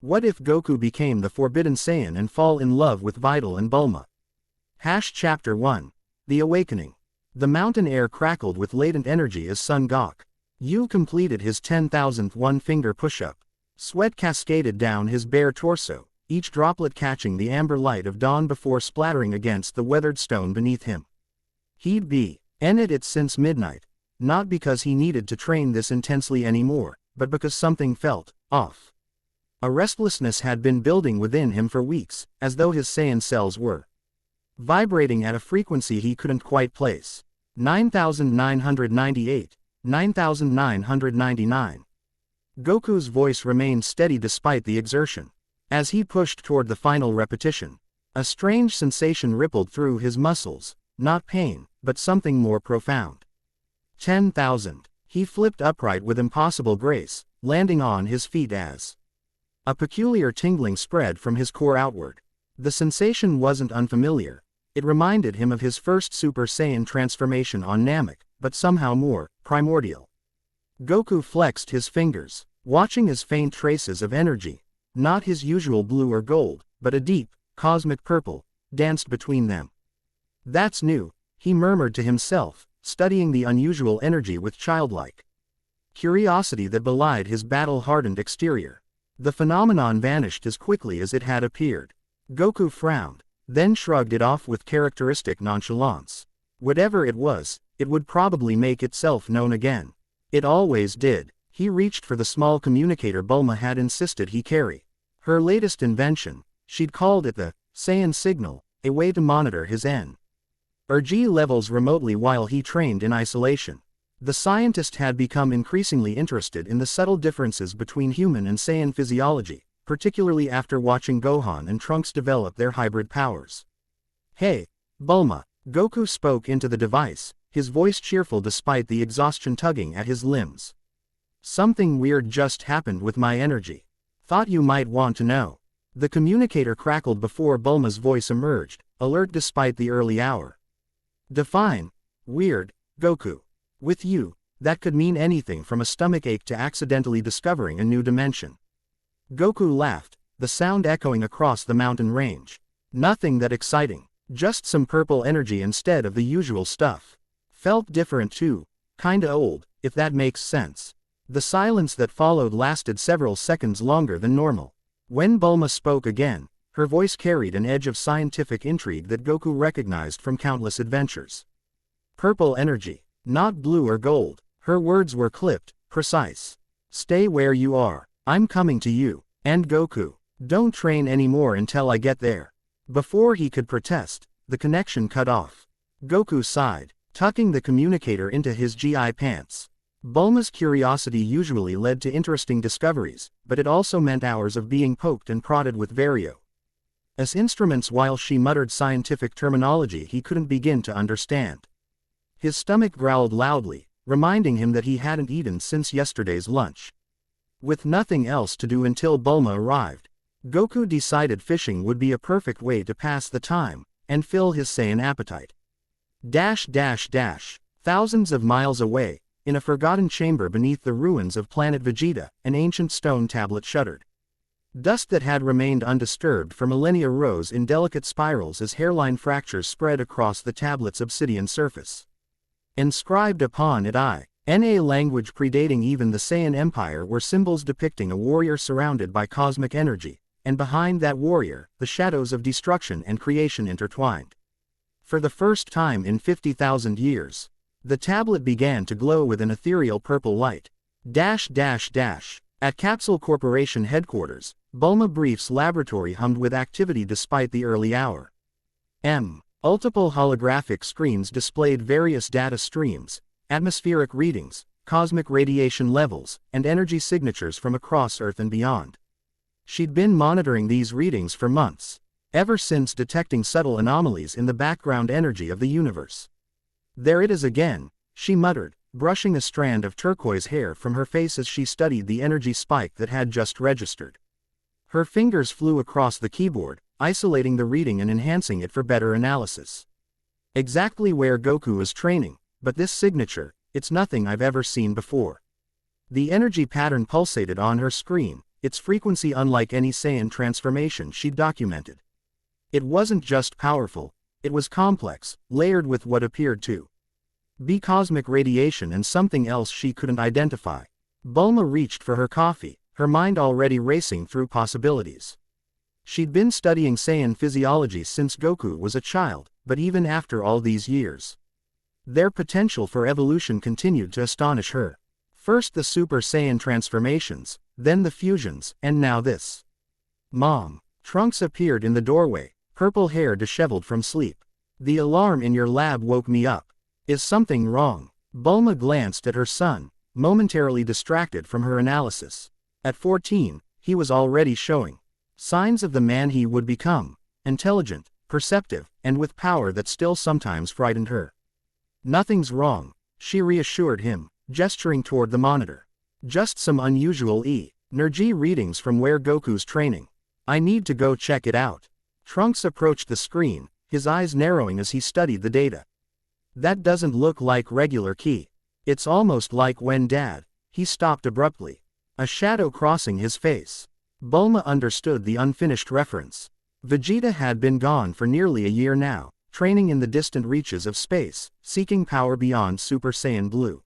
What if Goku became the Forbidden Saiyan and fall in love with Videl and Bulma? Chapter 1. The Awakening. The mountain air crackled with latent energy as Son Goku completed his 10,000th one-finger push-up. Sweat cascaded down his bare torso, each droplet catching the amber light of dawn before splattering against the weathered stone beneath him. He'd been at it since midnight, not because he needed to train this intensely anymore, but because something felt off. A restlessness had been building within him for weeks, as though his Saiyan cells were vibrating at a frequency he couldn't quite place. 9,998, 9,999. Goku's voice remained steady despite the exertion. As he pushed toward the final repetition, a strange sensation rippled through his muscles, not pain, but something more profound. 10,000. He flipped upright with impossible grace, landing on his feet as a peculiar tingling spread from his core outward. The sensation wasn't unfamiliar. It reminded him of his first Super Saiyan transformation on Namek, but somehow more primordial. Goku flexed his fingers, watching as faint traces of energy, not his usual blue or gold, but a deep, cosmic purple, danced between them. That's new, he murmured to himself, studying the unusual energy with childlike curiosity that belied his battle-hardened exterior. The phenomenon vanished as quickly as it had appeared. Goku frowned, then shrugged it off with characteristic nonchalance. Whatever it was, it would probably make itself known again. It always did. He reached for the small communicator Bulma had insisted he carry. Her latest invention, she'd called it the Saiyan signal, a way to monitor his energy levels remotely while he trained in isolation. The scientist had become increasingly interested in the subtle differences between human and Saiyan physiology, particularly after watching Gohan and Trunks develop their hybrid powers. "Hey, Bulma," Goku spoke into the device, his voice cheerful despite the exhaustion tugging at his limbs. "Something weird just happened with my energy. Thought you might want to know." The communicator crackled before Bulma's voice emerged, alert despite the early hour. "Define weird, Goku. With you, that could mean anything from a stomachache to accidentally discovering a new dimension." Goku laughed, the sound echoing across the mountain range. "Nothing that exciting, just some purple energy instead of the usual stuff. Felt different too, kinda old, if that makes sense." The silence that followed lasted several seconds longer than normal. When Bulma spoke again, her voice carried an edge of scientific intrigue that Goku recognized from countless adventures. "Purple energy. Not blue or gold." Her words were clipped, precise. "Stay where you are. I'm coming to you. And Goku, don't train anymore until I get there." Before he could protest, the connection cut off. Goku sighed, tucking the communicator into his GI pants. Bulma's curiosity usually led to interesting discoveries, but it also meant hours of being poked and prodded with various instruments while she muttered scientific terminology he couldn't begin to understand. His stomach growled loudly, reminding him that he hadn't eaten since yesterday's lunch. With nothing else to do until Bulma arrived, Goku decided fishing would be a perfect way to pass the time and fill his Saiyan appetite. Thousands of miles away, in a forgotten chamber beneath the ruins of planet Vegeta, an ancient stone tablet shuddered. Dust that had remained undisturbed for millennia rose in delicate spirals as hairline fractures spread across the tablet's obsidian surface. Inscribed upon it in a language predating even the Saiyan Empire were symbols depicting a warrior surrounded by cosmic energy, and behind that warrior, the shadows of destruction and creation intertwined. For the first time in 50,000 years, the tablet began to glow with an ethereal purple light. At Capsule Corporation headquarters, Bulma Brief's laboratory hummed with activity despite the early hour. Multiple holographic screens displayed various data streams, atmospheric readings, cosmic radiation levels, and energy signatures from across Earth and beyond. She'd been monitoring these readings for months, ever since detecting subtle anomalies in the background energy of the universe. "There it is again," she muttered, brushing a strand of turquoise hair from her face as she studied the energy spike that had just registered. Her fingers flew across the keyboard, isolating the reading and enhancing it for better analysis. "Exactly where Goku is training, but this signature, it's nothing I've ever seen before." The energy pattern pulsated on her screen, its frequency unlike any Saiyan transformation she'd documented. It wasn't just powerful, it was complex, layered with what appeared to be cosmic radiation and something else she couldn't identify. Bulma reached for her coffee, her mind already racing through possibilities. She'd been studying Saiyan physiology since Goku was a child, but even after all these years, their potential for evolution continued to astonish her. First the Super Saiyan transformations, then the fusions, and now this. Mom. Trunks appeared in the doorway, purple hair disheveled from sleep. The alarm in your lab woke me up. Is something wrong? Bulma glanced at her son, momentarily distracted from her analysis. At 14, he was already showing signs of the man he would become, intelligent, perceptive, and with power that still sometimes frightened her. Nothing's wrong, she reassured him, gesturing toward the monitor. Just some unusual energy readings from where Goku's training. I need to go check it out. Trunks approached the screen, his eyes narrowing as he studied the data. That doesn't look like regular ki. It's almost like when Dad. He stopped abruptly, a shadow crossing his face. Bulma understood the unfinished reference. Vegeta had been gone for nearly a year now, training in the distant reaches of space, seeking power beyond Super Saiyan Blue.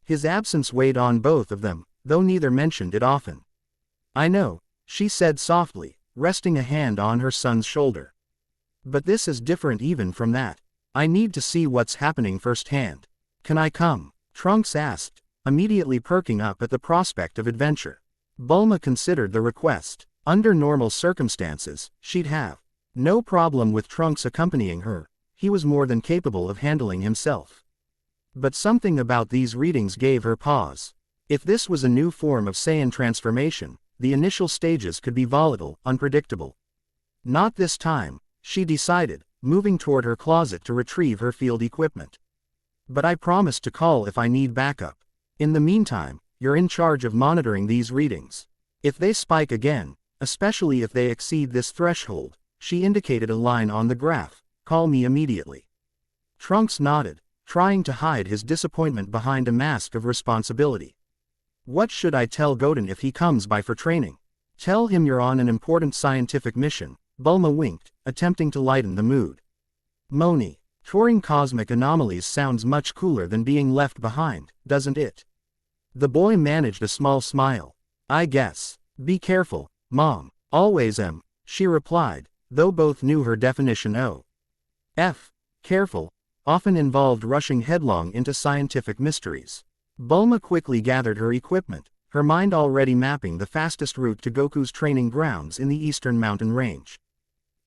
His absence weighed on both of them, though neither mentioned it often. I know, she said softly, resting a hand on her son's shoulder. But this is different even from that. I need to see what's happening firsthand. Can I come? Trunks asked, immediately perking up at the prospect of adventure. Bulma considered the request. Under normal circumstances, she'd have no problem with Trunks accompanying her. He was more than capable of handling himself. But something about these readings gave her pause. If this was a new form of Saiyan transformation, the initial stages could be volatile, unpredictable. Not this time, she decided, moving toward her closet to retrieve her field equipment. But I promise to call if I need backup. In the meantime, you're in charge of monitoring these readings. If they spike again, especially if they exceed this threshold, she indicated a line on the graph, call me immediately. Trunks nodded, trying to hide his disappointment behind a mask of responsibility. What should I tell Goten if he comes by for training? Tell him you're on an important scientific mission, Bulma winked, attempting to lighten the mood. Moni, touring cosmic anomalies sounds much cooler than being left behind, doesn't it? The boy managed a small smile. I guess. Be careful, Mom. Always am, she replied, though both knew her definition of careful, often involved rushing headlong into scientific mysteries. Bulma quickly gathered her equipment, her mind already mapping the fastest route to Goku's training grounds in the eastern mountain range.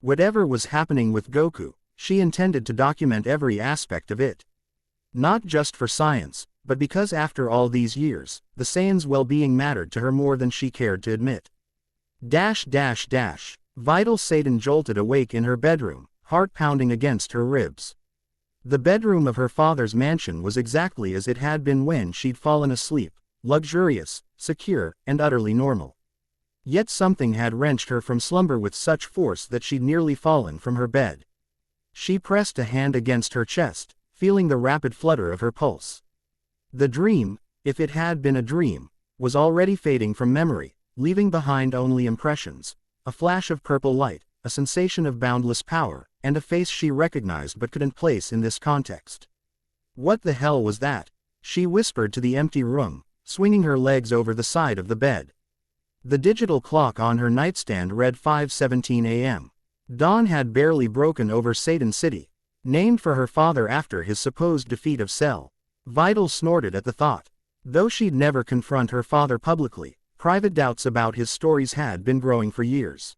Whatever was happening with Goku, she intended to document every aspect of it. Not just for science, but because after all these years, the Saiyan's well-being mattered to her more than she cared to admit. Videl Satan jolted awake in her bedroom, heart pounding against her ribs. The bedroom of her father's mansion was exactly as it had been when she'd fallen asleep, luxurious, secure, and utterly normal. Yet something had wrenched her from slumber with such force that she'd nearly fallen from her bed. She pressed a hand against her chest, feeling the rapid flutter of her pulse. The dream, if it had been a dream, was already fading from memory, leaving behind only impressions, a flash of purple light, a sensation of boundless power, and a face she recognized but couldn't place in this context. What the hell was that? She whispered to the empty room, swinging her legs over the side of the bed. The digital clock on her nightstand read 5:17 a.m. Dawn had barely broken over Satan City, named for her father after his supposed defeat of Cell. Videl snorted at the thought. Though she'd never confront her father publicly, private doubts about his stories had been growing for years.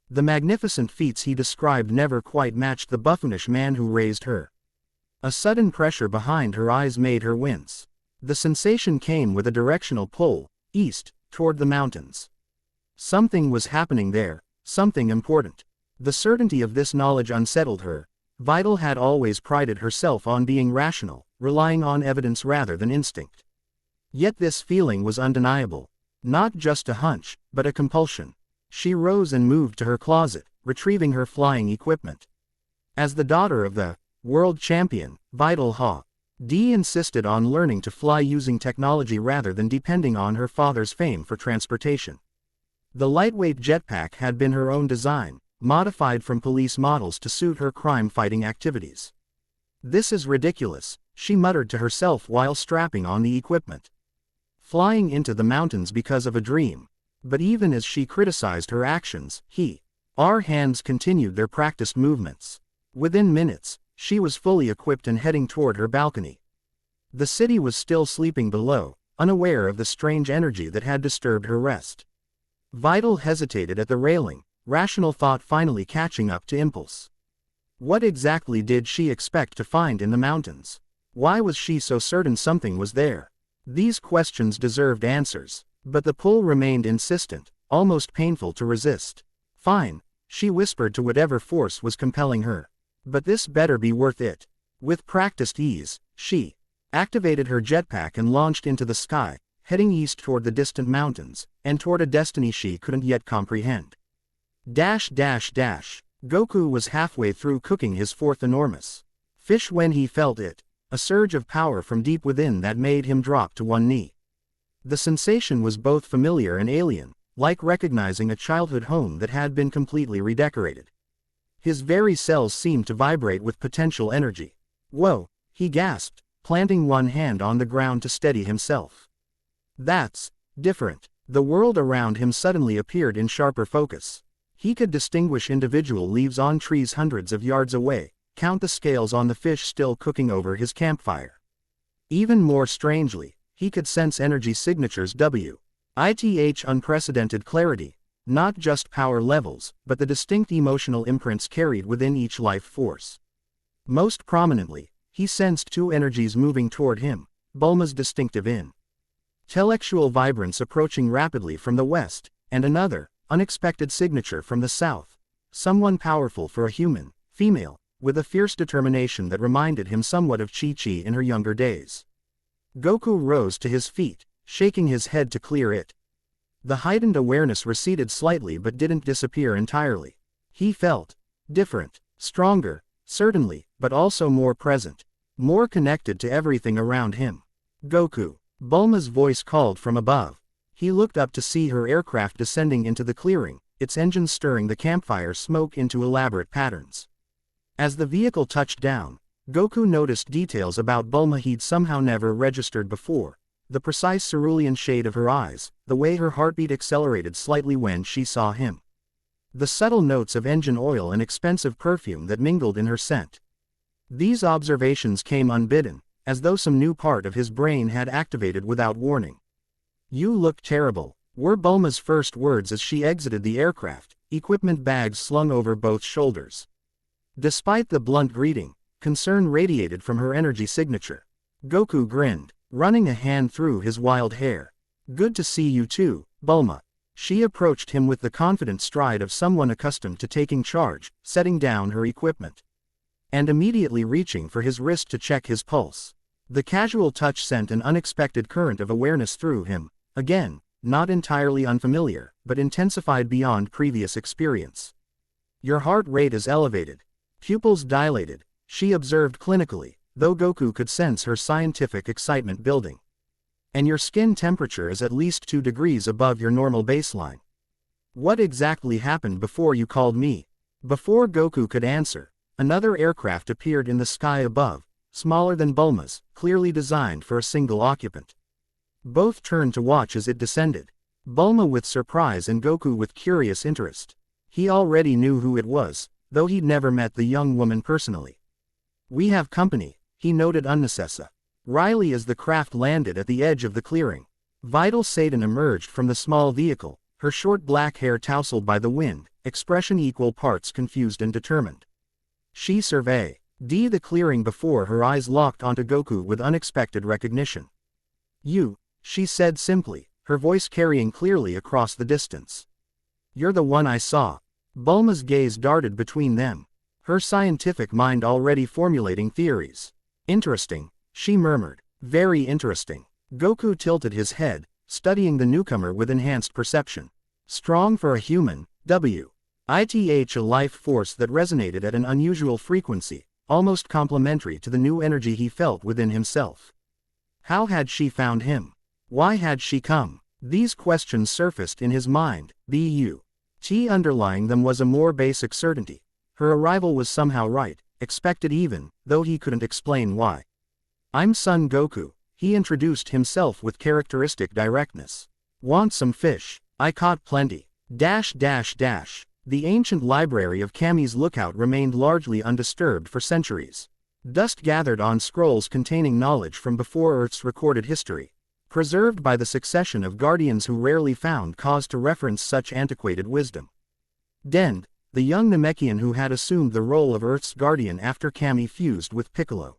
The magnificent feats he described never quite matched the buffoonish man who raised her. A sudden pressure behind her eyes made her wince. The sensation came with a directional pull, east, toward the mountains. Something was happening there, something important. The certainty of this knowledge unsettled her. Videl had always prided herself on being rational, relying on evidence rather than instinct. Yet this feeling was undeniable. Not just a hunch, but a compulsion. She rose and moved to her closet, retrieving her flying equipment. As the daughter of the world champion, Videl Ha-D insisted on learning to fly using technology rather than depending on her father's fame for transportation. The lightweight jetpack had been her own design, modified from police models to suit her crime-fighting activities. "This is ridiculous," she muttered to herself while strapping on the equipment. Flying into the mountains because of a dream. But even as she criticized her actions, her hands continued their practiced movements. Within minutes, she was fully equipped and heading toward her balcony. The city was still sleeping below, unaware of the strange energy that had disturbed her rest. Videl hesitated at the railing, rational thought finally catching up to impulse. What exactly did she expect to find in the mountains? Why was she so certain something was there? These questions deserved answers, but the pull remained insistent, almost painful to resist. "Fine," she whispered to whatever force was compelling her. "But this better be worth it." With practiced ease, she activated her jetpack and launched into the sky, heading east toward the distant mountains, and toward a destiny she couldn't yet comprehend. Goku was halfway through cooking his fourth enormous fish when he felt it, a surge of power from deep within that made him drop to one knee. The sensation was both familiar and alien, like recognizing a childhood home that had been completely redecorated. His very cells seemed to vibrate with potential energy. "Whoa," he gasped, planting one hand on the ground to steady himself. "That's different." The world around him suddenly appeared in sharper focus. He could distinguish individual leaves on trees hundreds of yards away, count the scales on the fish still cooking over his campfire. Even more strangely, he could sense energy signatures with unprecedented clarity, not just power levels, but the distinct emotional imprints carried within each life force. Most prominently, he sensed two energies moving toward him, Bulma's distinctive intellectual vibrance approaching rapidly from the west, and another, unexpected signature from the south. Someone powerful for a human, female, with a fierce determination that reminded him somewhat of Chi-Chi in her younger days. Goku rose to his feet, shaking his head to clear it. The heightened awareness receded slightly but didn't disappear entirely. He felt different, stronger, certainly, but also more present, more connected to everything around him. "Goku," Bulma's voice called from above. He looked up to see her aircraft descending into the clearing, its engines stirring the campfire smoke into elaborate patterns. As the vehicle touched down, Goku noticed details about Bulma he'd somehow never registered before. The precise cerulean shade of her eyes, the way her heartbeat accelerated slightly when she saw him. The subtle notes of engine oil and expensive perfume that mingled in her scent. These observations came unbidden, as though some new part of his brain had activated without warning. "You look terrible," were Bulma's first words as she exited the aircraft, equipment bags slung over both shoulders. Despite the blunt greeting, concern radiated from her energy signature. Goku grinned, running a hand through his wild hair. "Good to see you too, Bulma." She approached him with the confident stride of someone accustomed to taking charge, setting down her equipment, and immediately reaching for his wrist to check his pulse. The casual touch sent an unexpected current of awareness through him, again, not entirely unfamiliar, but intensified beyond previous experience. "Your heart rate is elevated." Pupils dilated, she observed clinically, though Goku could sense her scientific excitement building. "And your skin temperature is at least 2 degrees above your normal baseline. What exactly happened before you called me?" Before Goku could answer, another aircraft appeared in the sky above, smaller than Bulma's, clearly designed for a single occupant. Both turned to watch as it descended. Bulma with surprise and Goku with curious interest. He already knew who it was, though he'd never met the young woman personally. "We have company," he noted unnecessarily as the craft landed at the edge of the clearing. Videl Satan emerged from the small vehicle, her short black hair tousled by the wind, expression equal parts confused and determined. She surveyed the clearing before her eyes locked onto Goku with unexpected recognition. "You," she said simply, her voice carrying clearly across the distance. "You're the one I saw." Bulma's gaze darted between them, her scientific mind already formulating theories. "Interesting," she murmured. "Very interesting." Goku tilted his head, studying the newcomer with enhanced perception. Strong for a human, a life force that resonated at an unusual frequency, almost complementary to the new energy he felt within himself. How had she found him? Why had she come? These questions surfaced in his mind, but underlying them was a more basic certainty. Her arrival was somehow right, expected even, though he couldn't explain why. I'm Son Goku, he introduced himself with characteristic directness. Want some fish? I caught plenty. The ancient library of Kami's Lookout remained largely undisturbed for centuries. Dust gathered on scrolls containing knowledge from before Earth's recorded history, preserved by the succession of guardians who rarely found cause to reference such antiquated wisdom. Dend, the young Namekian who had assumed the role of Earth's guardian after Kami fused with Piccolo,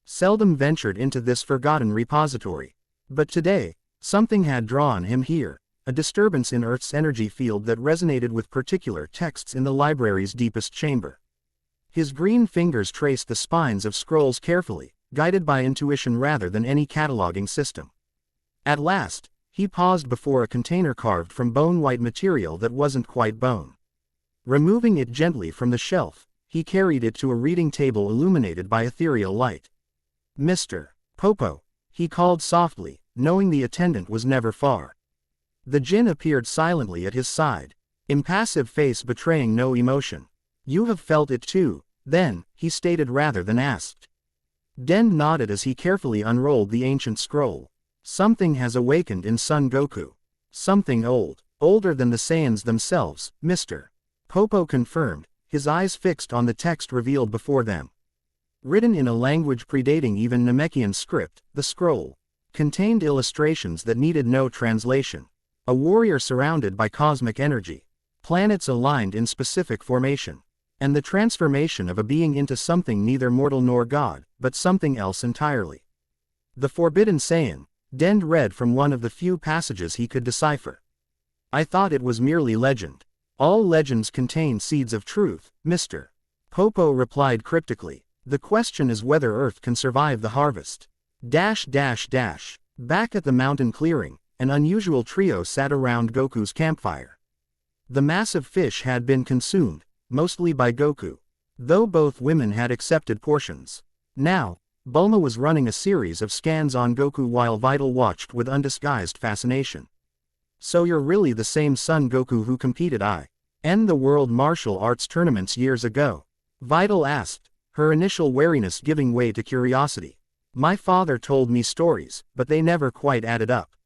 seldom ventured into this forgotten repository. But today, something had drawn him here, a disturbance in Earth's energy field that resonated with particular texts in the library's deepest chamber. His green fingers traced the spines of scrolls carefully, guided by intuition rather than any cataloging system. At last, he paused before a container carved from bone-white material that wasn't quite bone. Removing it gently from the shelf, he carried it to a reading table illuminated by ethereal light. Mr. Popo, he called softly, knowing the attendant was never far. The djinn appeared silently at his side, impassive face betraying no emotion. You have felt it too, then, he stated rather than asked. Dend nodded as he carefully unrolled the ancient scroll. Something has awakened in Son Goku. Something old, older than the Saiyans themselves, Mr. Popo confirmed, his eyes fixed on the text revealed before them. Written in a language predating even Namekian script, the scroll contained illustrations that needed no translation. A warrior surrounded by cosmic energy, planets aligned in specific formation, and the transformation of a being into something neither mortal nor god, but something else entirely. The Forbidden Saiyan, Dend read from one of the few passages he could decipher. I thought it was merely legend. All legends contain seeds of truth, Mr. Popo replied cryptically. The question is whether Earth can survive the harvest. Back at the mountain clearing, an unusual trio sat around Goku's campfire. The massive fish had been consumed, mostly by Goku, though both women had accepted portions. Now, Bulma was running a series of scans on Goku while Videl watched with undisguised fascination. So you're really the same Son Goku who competed in the World Martial Arts tournaments years ago? Videl asked, her initial wariness giving way to curiosity. My father told me stories, but they never quite added up.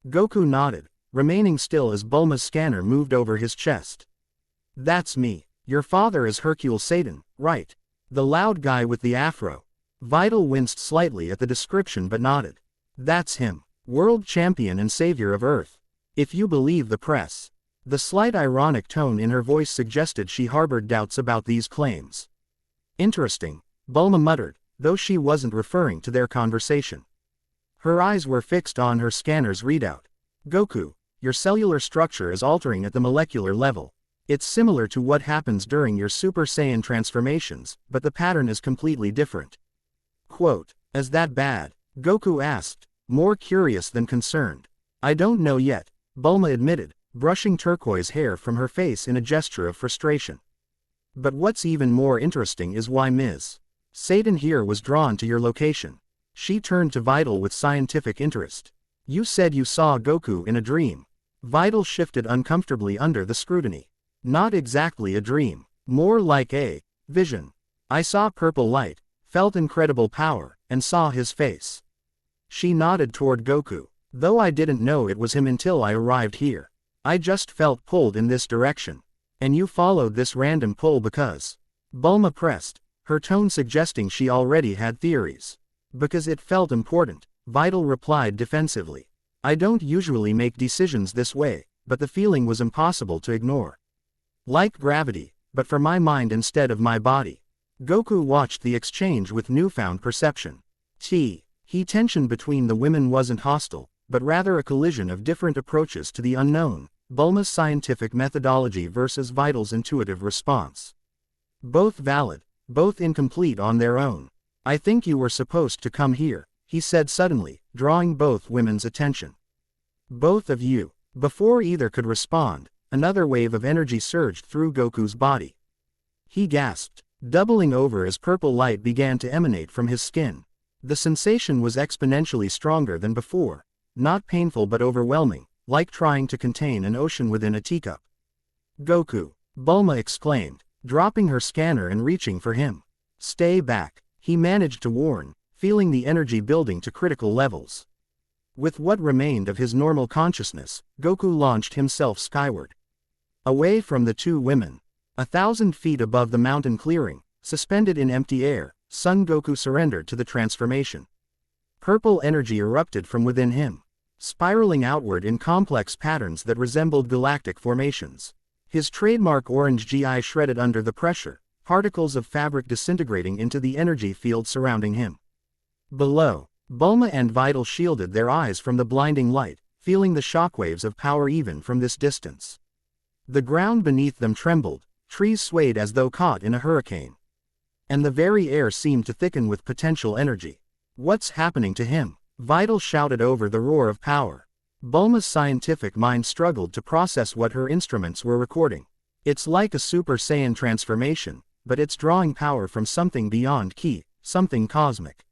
Goku nodded, remaining still as Bulma's scanner moved over his chest. That's me. Your father is Hercule Satan, right? The loud guy with the afro. Videl winced slightly at the description but nodded. That's him. World champion and savior of Earth. If you believe the press. The slight ironic tone in her voice suggested she harbored doubts about these claims. Interesting, Bulma muttered, though she wasn't referring to their conversation. Her eyes were fixed on her scanner's readout. Goku, your cellular structure is altering at the molecular level. It's similar to what happens during your Super Saiyan transformations, but the pattern is completely different. Quote, is that bad? Goku asked, more curious than concerned. I don't know yet, Bulma admitted, brushing turquoise hair from her face in a gesture of frustration. But what's even more interesting is why Ms. Satan here was drawn to your location. She turned to Videl with scientific interest. You said you saw Goku in a dream. Videl shifted uncomfortably under the scrutiny. Not exactly a dream, more like a vision. I saw purple light, felt incredible power, and saw his face. She nodded toward Goku. Though I didn't know it was him until I arrived here. I just felt pulled in this direction. And you followed this random pull because. Bulma pressed, her tone suggesting she already had theories. Because it felt important, Videl replied defensively. I don't usually make decisions this way, but the feeling was impossible to ignore. Like gravity, but for my mind instead of my body. Goku watched the exchange with newfound perception. Tension between the women wasn't hostile, but rather a collision of different approaches to the unknown, Bulma's scientific methodology versus Videl's intuitive response. Both valid, both incomplete on their own. I think you were supposed to come here, he said suddenly, drawing both women's attention. Both of you. Before either could respond, another wave of energy surged through Goku's body. He gasped, doubling over as purple light began to emanate from his skin. The sensation was exponentially stronger than before, not painful but overwhelming, like trying to contain an ocean within a teacup. Goku! Bulma exclaimed, dropping her scanner and reaching for him. Stay back, he managed to warn, feeling the energy building to critical levels. With what remained of his normal consciousness, Goku launched himself skyward. Away from the two women. 1,000 feet above the mountain clearing, suspended in empty air, Son Goku surrendered to the transformation. Purple energy erupted from within him, spiraling outward in complex patterns that resembled galactic formations. His trademark orange GI shredded under the pressure, particles of fabric disintegrating into the energy field surrounding him. Below, Bulma and Videl shielded their eyes from the blinding light, feeling the shockwaves of power even from this distance. The ground beneath them trembled, trees swayed as though caught in a hurricane. And the very air seemed to thicken with potential energy. What's happening to him? Videl shouted over the roar of power. Bulma's scientific mind struggled to process what her instruments were recording. It's like a Super Saiyan transformation, but it's drawing power from something beyond Ki, something cosmic.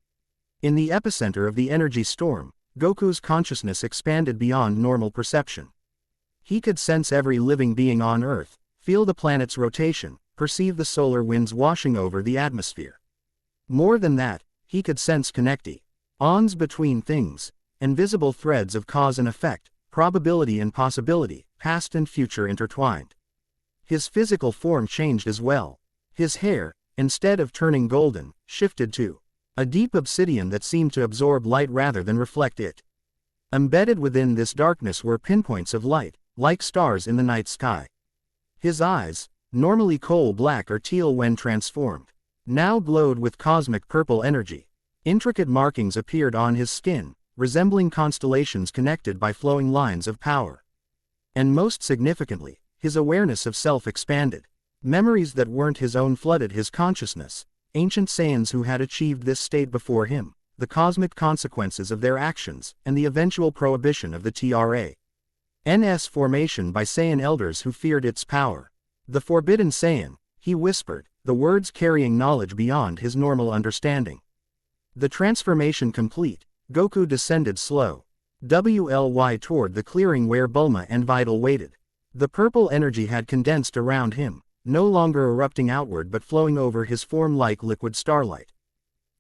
In the epicenter of the energy storm, Goku's consciousness expanded beyond normal perception. He could sense every living being on Earth, feel the planet's rotation, perceive the solar winds washing over the atmosphere. More than that, he could sense connections between things, invisible threads of cause and effect, probability and possibility, past and future intertwined. His physical form changed as well. His hair, instead of turning golden, shifted to a deep obsidian that seemed to absorb light rather than reflect it. Embedded within this darkness were pinpoints of light, like stars in the night sky. His eyes, normally coal-black or teal when transformed, now glowed with cosmic purple energy. Intricate markings appeared on his skin, resembling constellations connected by flowing lines of power. And most significantly, his awareness of self expanded. Memories that weren't his own flooded his consciousness, ancient Saiyans who had achieved this state before him, the cosmic consequences of their actions, and the eventual prohibition of the TRANS formation by Saiyan elders who feared its power. The Forbidden Saiyan, he whispered, the words carrying knowledge beyond his normal understanding. The transformation complete, Goku descended slowly toward the clearing where Bulma and Videl waited. The purple energy had condensed around him, no longer erupting outward but flowing over his form like liquid starlight.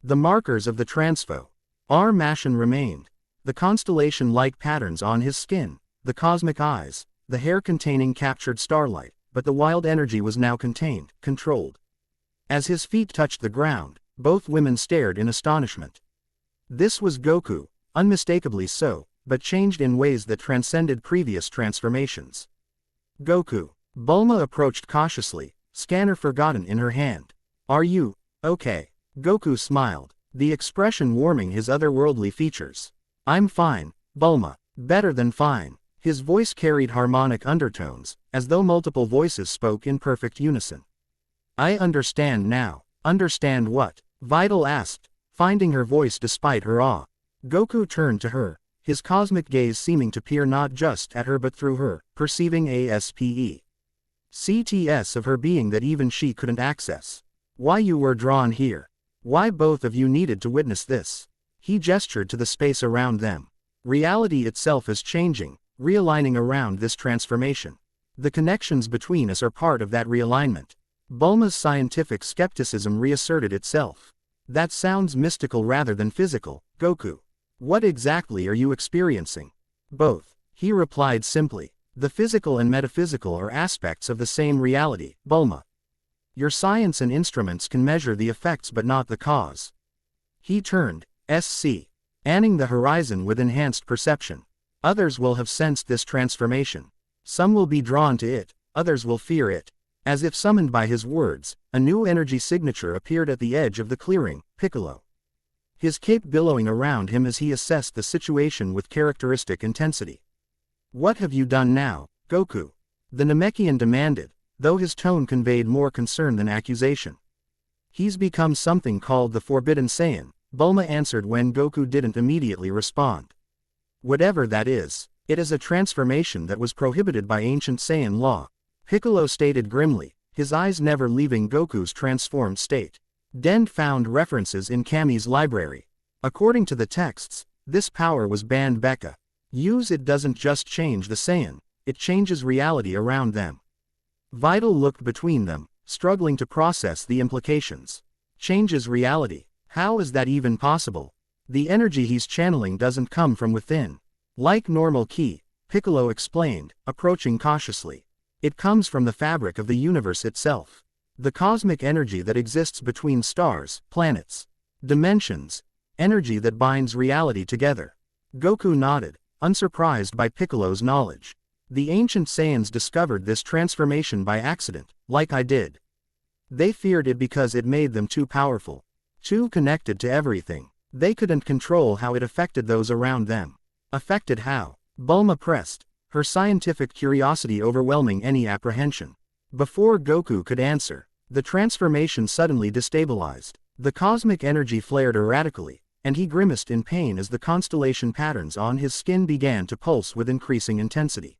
The markers of the transformation remained, the constellation-like patterns on his skin, the cosmic eyes, the hair containing captured starlight, but the wild energy was now contained, controlled. As his feet touched the ground, both women stared in astonishment. This was Goku, unmistakably so, but changed in ways that transcended previous transformations. Goku. Bulma approached cautiously, scanner forgotten in her hand. Are you okay? Goku smiled, the expression warming his otherworldly features. I'm fine, Bulma. Better than fine. His voice carried harmonic undertones, as though multiple voices spoke in perfect unison. I understand now. Understand what? Videl asked, finding her voice despite her awe. Goku turned to her, his cosmic gaze seeming to peer not just at her but through her, perceiving CTS of her being that even she couldn't access. Why you were drawn here? Why both of you needed to witness this? He gestured to the space around them. Reality itself is changing, realigning around this transformation. The connections between us are part of that realignment. Bulma's scientific skepticism reasserted itself. That sounds mystical rather than physical, Goku. What exactly are you experiencing? Both, he replied simply. The physical and metaphysical are aspects of the same reality, Bulma. Your science and instruments can measure the effects but not the cause. He turned, scanning the horizon with enhanced perception. Others will have sensed this transformation. Some will be drawn to it, others will fear it. As if summoned by his words, a new energy signature appeared at the edge of the clearing, Piccolo. His cape billowing around him as he assessed the situation with characteristic intensity. What have you done now, Goku? The Namekian demanded, though his tone conveyed more concern than accusation. He's become something called the Forbidden Saiyan, Bulma answered when Goku didn't immediately respond. Whatever that is, it is a transformation that was prohibited by ancient Saiyan law, Piccolo stated grimly, his eyes never leaving Goku's transformed state. Den found references in Kami's library. According to the texts, this power was banned Bekka. Use it doesn't just change the Saiyan, it changes reality around them. Videl looked between them, struggling to process the implications. Changes reality. How is that even possible? The energy he's channeling doesn't come from within. Like normal ki, Piccolo explained, approaching cautiously. It comes from the fabric of the universe itself. The cosmic energy that exists between stars, planets, dimensions, energy that binds reality together. Goku nodded, unsurprised by Piccolo's knowledge. The ancient Saiyans discovered this transformation by accident, like I did. They feared it because it made them too powerful, too connected to everything. They couldn't control how it affected those around them. Affected how? Bulma pressed, her scientific curiosity overwhelming any apprehension. Before Goku could answer, the transformation suddenly destabilized. The cosmic energy flared erratically, and he grimaced in pain as the constellation patterns on his skin began to pulse with increasing intensity.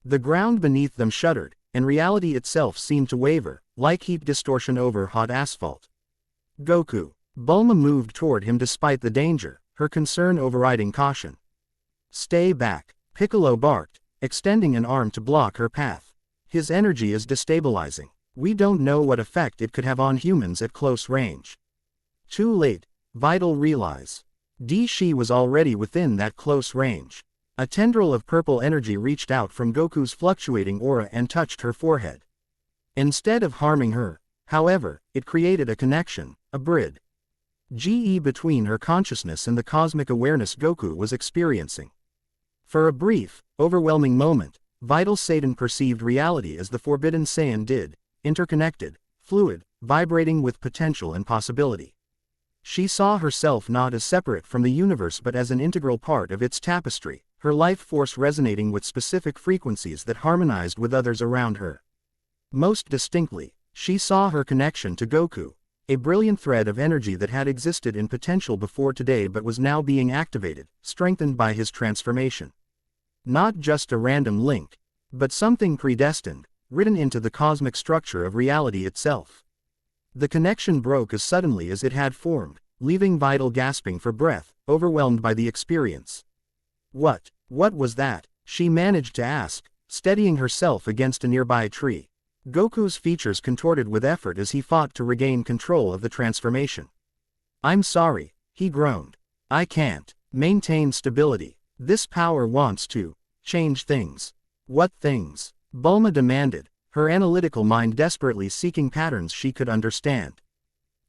The ground beneath them shuddered, and reality itself seemed to waver, like heat distortion over hot asphalt. Goku. Bulma moved toward him despite the danger, her concern overriding caution. Stay back, Piccolo barked, extending an arm to block her path. His energy is destabilizing. We don't know what effect it could have on humans at close range. Too late, Videl realized. Shi was already within that close range. A tendril of purple energy reached out from Goku's fluctuating aura and touched her forehead. Instead of harming her, however, it created a connection, a bridge between her consciousness and the cosmic awareness Goku was experiencing. For a brief, overwhelming moment, Videl Satan perceived reality as the Forbidden Saiyan did, interconnected, fluid, vibrating with potential and possibility. She saw herself not as separate from the universe but as an integral part of its tapestry, her life force resonating with specific frequencies that harmonized with others around her. Most distinctly, she saw her connection to Goku, a brilliant thread of energy that had existed in potential before today but was now being activated, strengthened by his transformation. Not just a random link, but something predestined, written into the cosmic structure of reality itself. The connection broke as suddenly as it had formed, leaving Videl gasping for breath, overwhelmed by the experience. What was that? She managed to ask, steadying herself against a nearby tree. Goku's features contorted with effort as he fought to regain control of the transformation. I'm sorry, he groaned. I can't maintain stability. This power wants to change things. What things? Bulma demanded, her analytical mind desperately seeking patterns she could understand.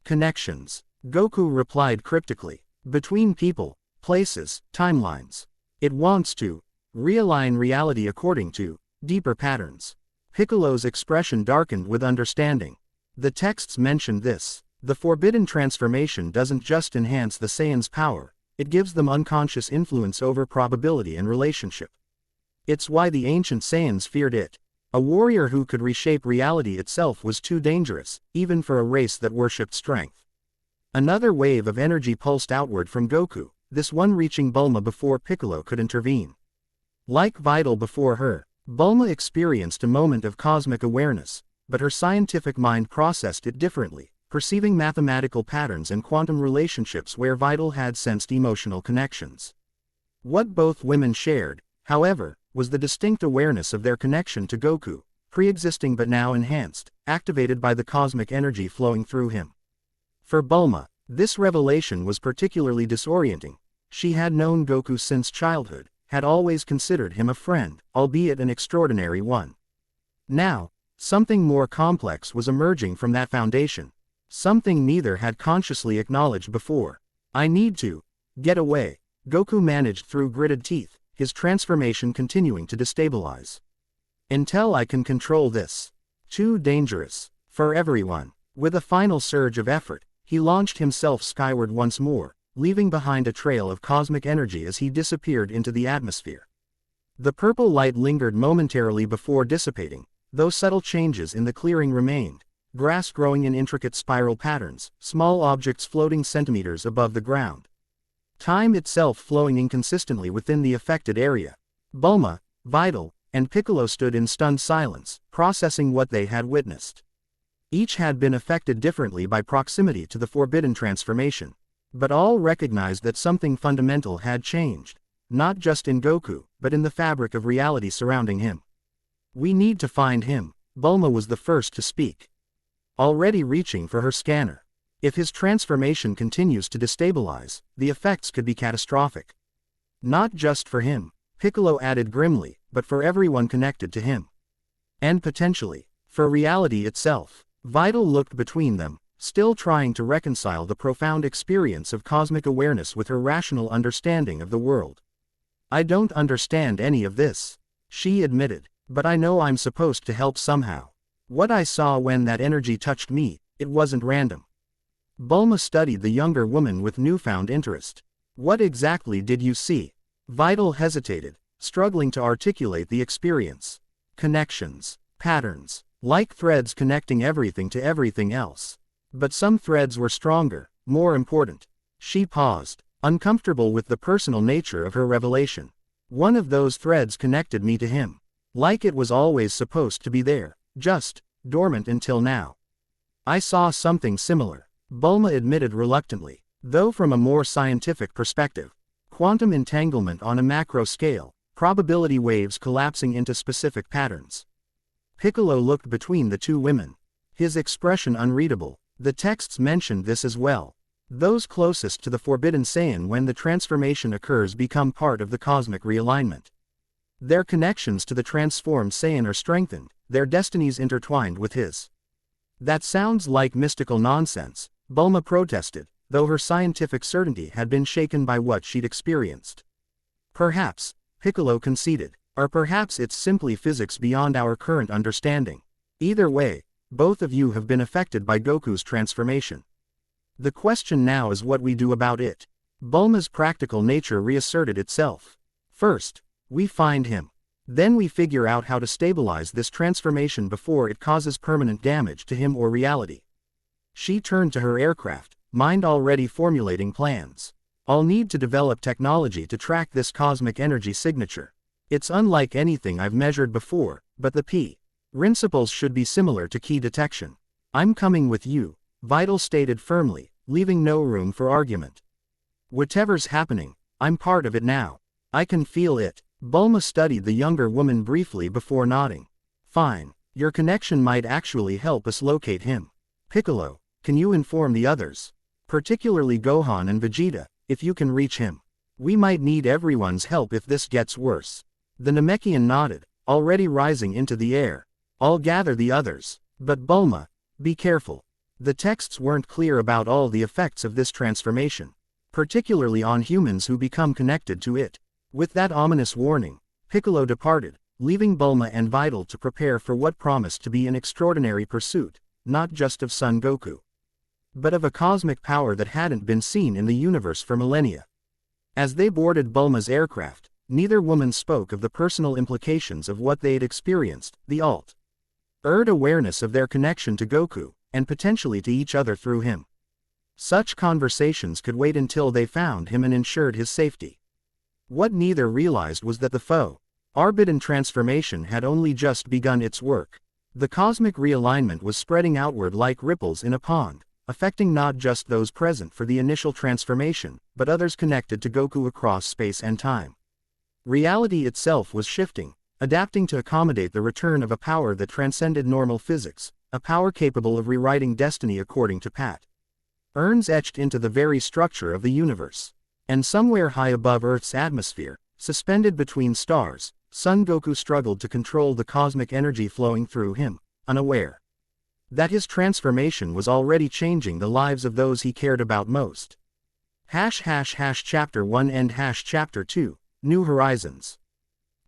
Connections. Goku replied cryptically. Between people, places, timelines. It wants to realign reality according to deeper patterns. Piccolo's expression darkened with understanding. The texts mentioned this. The forbidden transformation doesn't just enhance the Saiyan's power, it gives them unconscious influence over probability and relationship. It's why the ancient Saiyans feared it. A warrior who could reshape reality itself was too dangerous, even for a race that worshipped strength. Another wave of energy pulsed outward from Goku, this one reaching Bulma before Piccolo could intervene. Like Videl before her, Bulma experienced a moment of cosmic awareness, but her scientific mind processed it differently, perceiving mathematical patterns and quantum relationships where Videl had sensed emotional connections. What both women shared, however, was the distinct awareness of their connection to Goku, pre-existing but now enhanced, activated by the cosmic energy flowing through him. For Bulma, this revelation was particularly disorienting. She had known Goku since childhood, had always considered him a friend, albeit an extraordinary one. Now, something more complex was emerging from that foundation. Something neither had consciously acknowledged before. I need to get away, Goku managed through gritted teeth, his transformation continuing to destabilize. Until I can control this. Too dangerous. For everyone. With a final surge of effort, he launched himself skyward once more, leaving behind a trail of cosmic energy as he disappeared into the atmosphere. The purple light lingered momentarily before dissipating, though subtle changes in the clearing remained. Grass growing in intricate spiral patterns, small objects floating centimeters above the ground. Time itself flowing inconsistently within the affected area. Bulma, Videl, and Piccolo stood in stunned silence, processing what they had witnessed. Each had been affected differently by proximity to the forbidden transformation. But all recognized that something fundamental had changed. not just in Goku, but in the fabric of reality surrounding him. We need to find him. Bulma was the first to speak, already reaching for her scanner. If his transformation continues to destabilize, the effects could be catastrophic. Not just for him, Piccolo added grimly, but for everyone connected to him. And potentially, for reality itself. Videl looked between them, still trying to reconcile the profound experience of cosmic awareness with her rational understanding of the world. I don't understand any of this, she admitted, but I know I'm supposed to help somehow. What I saw when that energy touched me, it wasn't random. Bulma studied the younger woman with newfound interest. What exactly did you see? Videl hesitated, struggling to articulate the experience. Connections, patterns, like threads connecting everything to everything else. But some threads were stronger, more important. She paused, uncomfortable with the personal nature of her revelation. One of those threads connected me to him. Like it was always supposed to be there, just dormant until now. I saw something similar, Bulma admitted reluctantly, though from a more scientific perspective. Quantum entanglement on a macro scale, probability waves collapsing into specific patterns. Piccolo looked between the two women, his expression unreadable. The texts mentioned this as well. Those closest to the Forbidden Saiyan when the transformation occurs become part of the cosmic realignment. Their connections to the transformed Saiyan are strengthened, their destinies intertwined with his. That sounds like mystical nonsense, Bulma protested, though her scientific certainty had been shaken by what she'd experienced. Perhaps, Piccolo conceded, or perhaps it's simply physics beyond our current understanding. Either way, both of you have been affected by Goku's transformation. The question now is what we do about it. Bulma's practical nature reasserted itself. First, we find him. Then we figure out how to stabilize this transformation before it causes permanent damage to him or reality. She turned to her aircraft, mind already formulating plans. I'll need to develop technology to track this cosmic energy signature. It's unlike anything I've measured before, but the principles should be similar to key detection. I'm coming with you, Videl stated firmly, leaving no room for argument. Whatever's happening, I'm part of it now. I can feel it. Bulma studied the younger woman briefly before nodding. Fine, your connection might actually help us locate him. Piccolo, can you inform the others? Particularly Gohan and Vegeta, if you can reach him. We might need everyone's help if this gets worse. The Namekian nodded, already rising into the air. I'll gather the others. But Bulma, be careful. The texts weren't clear about all the effects of this transformation, particularly on humans who become connected to it. With that ominous warning, Piccolo departed, leaving Bulma and Videl to prepare for what promised to be an extraordinary pursuit, not just of Son Goku, but of a cosmic power that hadn't been seen in the universe for millennia. As they boarded Bulma's aircraft, neither woman spoke of the personal implications of what they'd experienced, the alt-erd awareness of their connection to Goku, and potentially to each other through him. Such conversations could wait until they found him and ensured his safety. What neither realized was that the forbidden transformation had only just begun its work. The cosmic realignment was spreading outward like ripples in a pond, affecting not just those present for the initial transformation, but others connected to Goku across space and time. Reality itself was shifting, adapting to accommodate the return of a power that transcended normal physics, a power capable of rewriting destiny according to patterns etched into the very structure of the universe. And somewhere high above Earth's atmosphere, suspended between stars, Son Goku struggled to control the cosmic energy flowing through him, unaware that his transformation was already changing the lives of those he cared about most. Chapter 1 and Chapter 2, New Horizons.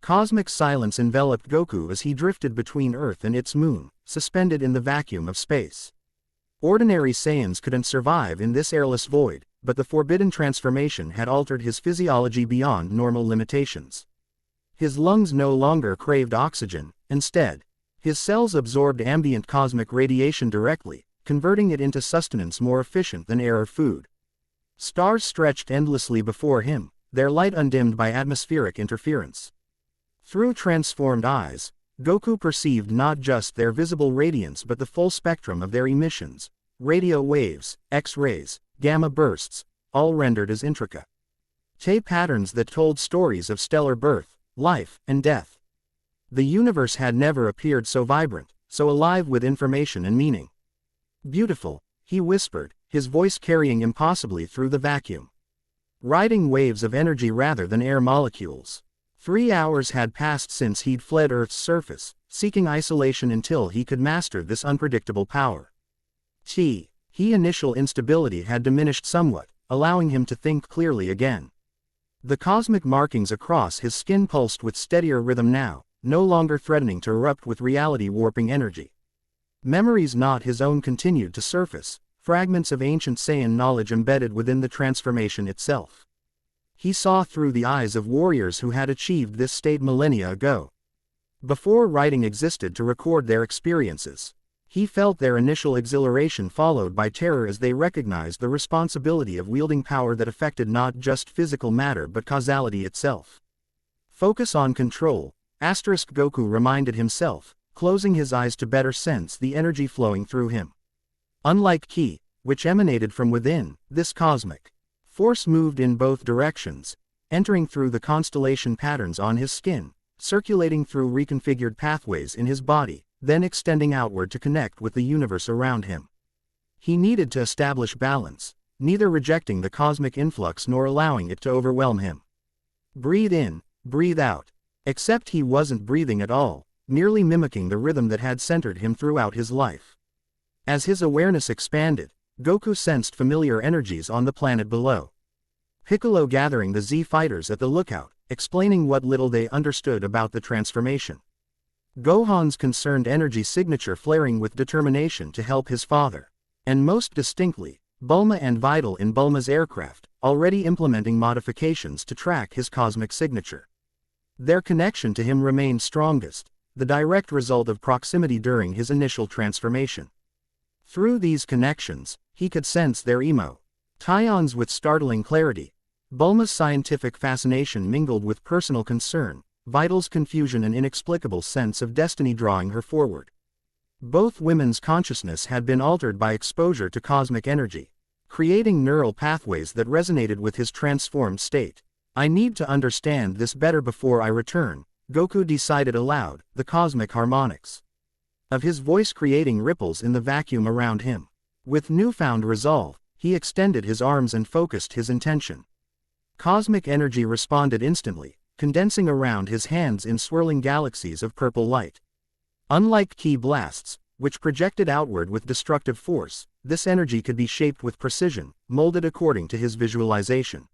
Cosmic silence enveloped Goku as he drifted between Earth and its moon, suspended in the vacuum of space. Ordinary Saiyans couldn't survive in this airless void, but the forbidden transformation had altered his physiology beyond normal limitations. His lungs no longer craved oxygen, instead, his cells absorbed ambient cosmic radiation directly, converting it into sustenance more efficient than air or food. Stars stretched endlessly before him, their light undimmed by atmospheric interference. Through transformed eyes, Goku perceived not just their visible radiance but the full spectrum of their emissions, radio waves, X-rays, gamma bursts, all rendered as intricate Te patterns that told stories of stellar birth, life, and death. The universe had never appeared so vibrant, so alive with information and meaning. Beautiful, he whispered, his voice carrying impossibly through the vacuum. Riding waves of energy rather than air molecules. 3 hours had passed since he'd fled Earth's surface, seeking isolation until he could master this unpredictable power. Initial instability had diminished somewhat, allowing him to think clearly again. The cosmic markings across his skin pulsed with steadier rhythm now, no longer threatening to erupt with reality-warping energy. Memories not his own continued to surface, fragments of ancient Saiyan knowledge embedded within the transformation itself. He saw through the eyes of warriors who had achieved this state millennia ago. Before writing existed to record their experiences, he felt their initial exhilaration followed by terror as they recognized the responsibility of wielding power that affected not just physical matter but causality itself. Focus on control, Goku reminded himself, closing his eyes to better sense the energy flowing through him. Unlike Ki, which emanated from within, this cosmic force moved in both directions, entering through the constellation patterns on his skin, circulating through reconfigured pathways in his body, then extending outward to connect with the universe around him. He needed to establish balance, neither rejecting the cosmic influx nor allowing it to overwhelm him. Breathe in, breathe out. Except he wasn't breathing at all, merely mimicking the rhythm that had centered him throughout his life. As his awareness expanded, Goku sensed familiar energies on the planet below. Piccolo gathering the Z fighters at the lookout, explaining what little they understood about the transformation. Gohan's concerned energy signature flaring with determination to help his father. And most distinctly, Bulma and Videl in Bulma's aircraft, already implementing modifications to track his cosmic signature. Their connection to him remained strongest, the direct result of proximity during his initial transformation. Through these connections, he could sense their emotions with startling clarity. Bulma's scientific fascination mingled with personal concern, Videl's confusion and inexplicable sense of destiny drawing her forward. Both women's consciousness had been altered by exposure to cosmic energy, creating neural pathways that resonated with his transformed state. I need to understand this better before I return, Goku decided aloud, the cosmic harmonics of his voice creating ripples in the vacuum around him. With newfound resolve, he extended his arms and focused his intention. Cosmic energy responded instantly, condensing around his hands in swirling galaxies of purple light. Unlike ki blasts, which projected outward with destructive force, this energy could be shaped with precision, molded according to his visualization.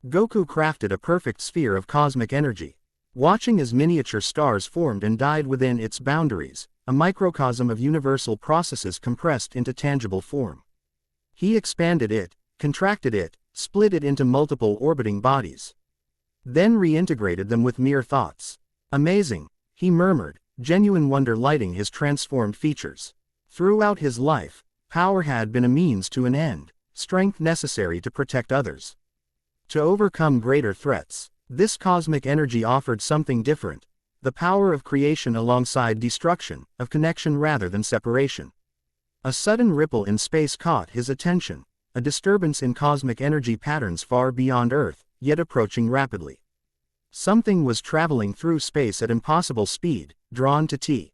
Goku crafted a perfect sphere of cosmic energy. Watching as miniature stars formed and died within its boundaries, a microcosm of universal processes compressed into tangible form. He expanded it, contracted it, split it into multiple orbiting bodies. Then reintegrated them with mere thoughts. Amazing, he murmured, genuine wonder lighting his transformed features. Throughout his life, power had been a means to an end, strength necessary to protect others. To overcome greater threats, this cosmic energy offered something different, the power of creation alongside destruction, of connection rather than separation. A sudden ripple in space caught his attention, a disturbance in cosmic energy patterns far beyond Earth, yet approaching rapidly. Something was traveling through space at impossible speed, drawn to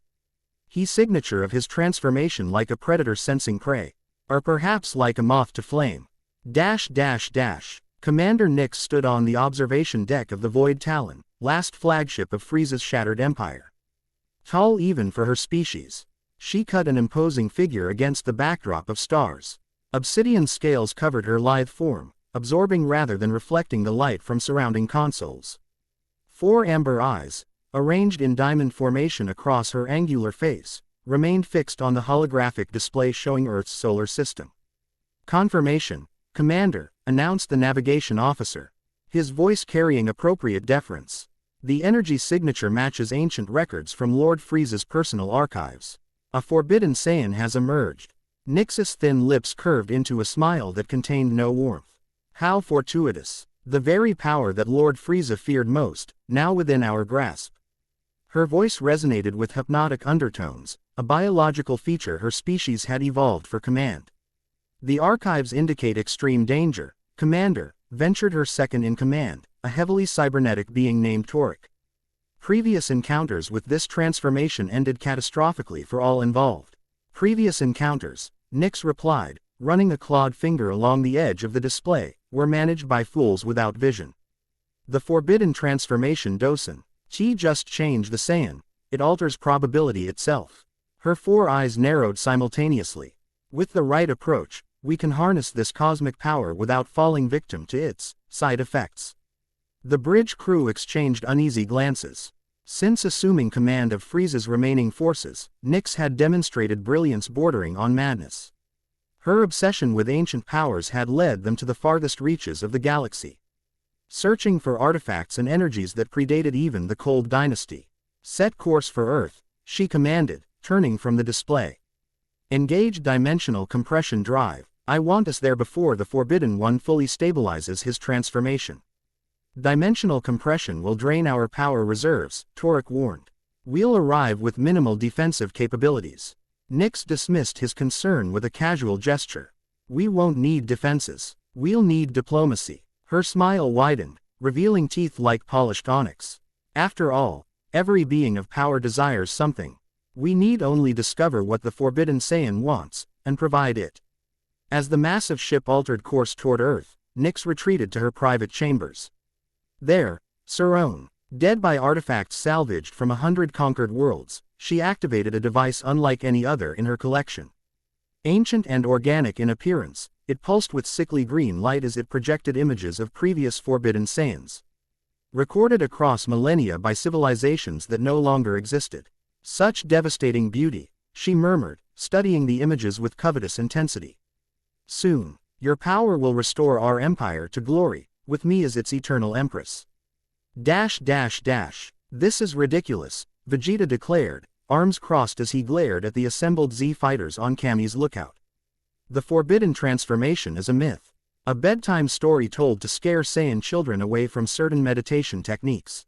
He's signature of his transformation like a predator sensing prey. Or perhaps like a moth to flame. Commander Nix stood on the observation deck of the Void Talon, last flagship of Frieza's shattered empire. Tall even for her species, she cut an imposing figure against the backdrop of stars. Obsidian scales covered her lithe form, absorbing rather than reflecting the light from surrounding consoles. 4 amber eyes, arranged in diamond formation across her angular face, remained fixed on the holographic display showing Earth's solar system. Confirmation, Commander, announced the navigation officer, his voice carrying appropriate deference. The energy signature matches ancient records from Lord Frieza's personal archives. A forbidden Saiyan has emerged. Nix's thin lips curved into a smile that contained no warmth. How fortuitous. The very power that Lord Frieza feared most, now within our grasp. Her voice resonated with hypnotic undertones, a biological feature her species had evolved for command. The archives indicate extreme danger, Commander, ventured her second-in-command, a heavily cybernetic being named Toric. Previous encounters with this transformation ended catastrophically for all involved. Previous encounters, Nyx replied, running a clawed finger along the edge of the display, were managed by fools without vision. The forbidden transformation Dosen. Qi just changed the Saiyan. It alters probability itself. Her 4 eyes narrowed simultaneously. With the right approach, we can harness this cosmic power without falling victim to its side effects. The bridge crew exchanged uneasy glances. Since assuming command of Frieza's remaining forces, Nyx had demonstrated brilliance bordering on madness. Her obsession with ancient powers had led them to the farthest reaches of the galaxy. Searching for artifacts and energies that predated even the Cold Dynasty. Set course for Earth, she commanded, turning from the display. Engage dimensional compression drive. I want us there before the Forbidden One fully stabilizes his transformation. Dimensional compression will drain our power reserves, Toric warned. We'll arrive with minimal defensive capabilities. Nyx dismissed his concern with a casual gesture. We won't need defenses. We'll need diplomacy. Her smile widened, revealing teeth like polished onyx. After all, every being of power desires something. We need only discover what the Forbidden Saiyan wants, and provide it. As the massive ship altered course toward Earth, Nyx retreated to her private chambers. There, Saron, dead by artifacts salvaged from 100 conquered worlds, she activated a device unlike any other in her collection. Ancient and organic in appearance, it pulsed with sickly green light as it projected images of previous Forbidden Saiyans. Recorded across millennia by civilizations that no longer existed. Such devastating beauty, she murmured, studying the images with covetous intensity. Soon, your power will restore our empire to glory, with me as its eternal empress. This is ridiculous, Vegeta declared, arms crossed as he glared at the assembled Z fighters on Kami's lookout. The forbidden transformation is a myth. A bedtime story told to scare Saiyan children away from certain meditation techniques.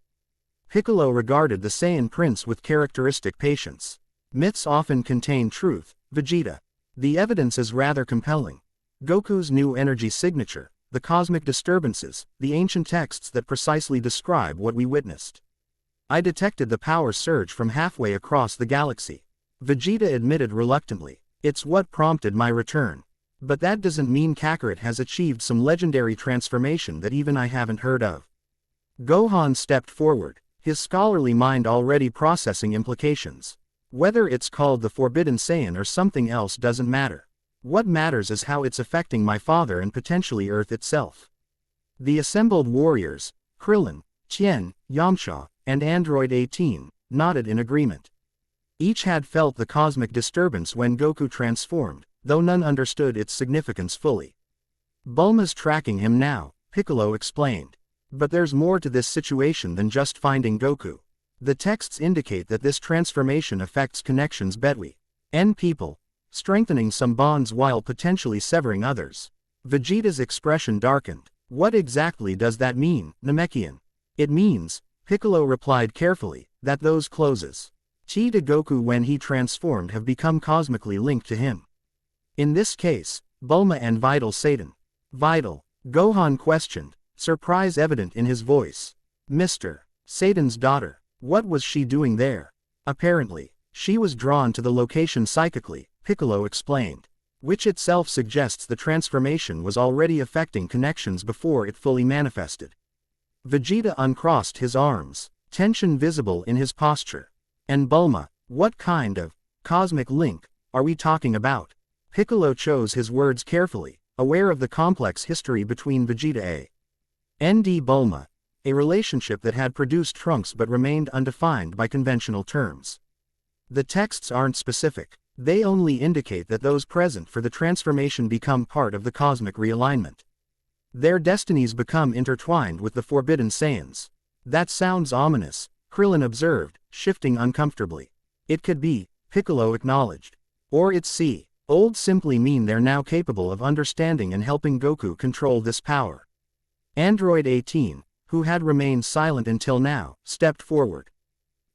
Piccolo regarded the Saiyan prince with characteristic patience. Myths often contain truth, Vegeta. The evidence is rather compelling. Goku's new energy signature, the cosmic disturbances, the ancient texts that precisely describe what we witnessed. I detected the power surge from halfway across the galaxy. Vegeta admitted reluctantly. It's what prompted my return. But that doesn't mean Kakarot has achieved some legendary transformation that even I haven't heard of. Gohan stepped forward, his scholarly mind already processing implications. Whether it's called the Forbidden Saiyan or something else doesn't matter. What matters is how it's affecting my father and potentially Earth itself. The assembled warriors, Krillin, Tien, Yamcha, and Android 18, nodded in agreement. Each had felt the cosmic disturbance when Goku transformed, though none understood its significance fully. Bulma's tracking him now, Piccolo explained. But there's more to this situation than just finding Goku. The texts indicate that this transformation affects connections between people, strengthening some bonds while potentially severing others. Vegeta's expression darkened. What exactly does that mean, Namekian? It means, Piccolo replied carefully, that those closes Chi to Goku when he transformed have become cosmically linked to him. In this case, Bulma and Videl Satan. Videl, Gohan questioned, surprise evident in his voice. Mr. Satan's daughter, what was she doing there? Apparently, she was drawn to the location psychically, Piccolo explained. Which itself suggests the transformation was already affecting connections before it fully manifested. Vegeta uncrossed his arms, tension visible in his posture. And Bulma, what kind of cosmic link are we talking about? Piccolo chose his words carefully, aware of the complex history between Vegeta and Bulma, a relationship that had produced Trunks but remained undefined by conventional terms. The texts aren't specific, they only indicate that those present for the transformation become part of the cosmic realignment. Their destinies become intertwined with the Forbidden Saiyans. That sounds ominous, Krillin observed, shifting uncomfortably. It could be, Piccolo acknowledged. Or it's old simply mean they're now capable of understanding and helping Goku control this power. Android 18, who had remained silent until now, stepped forward.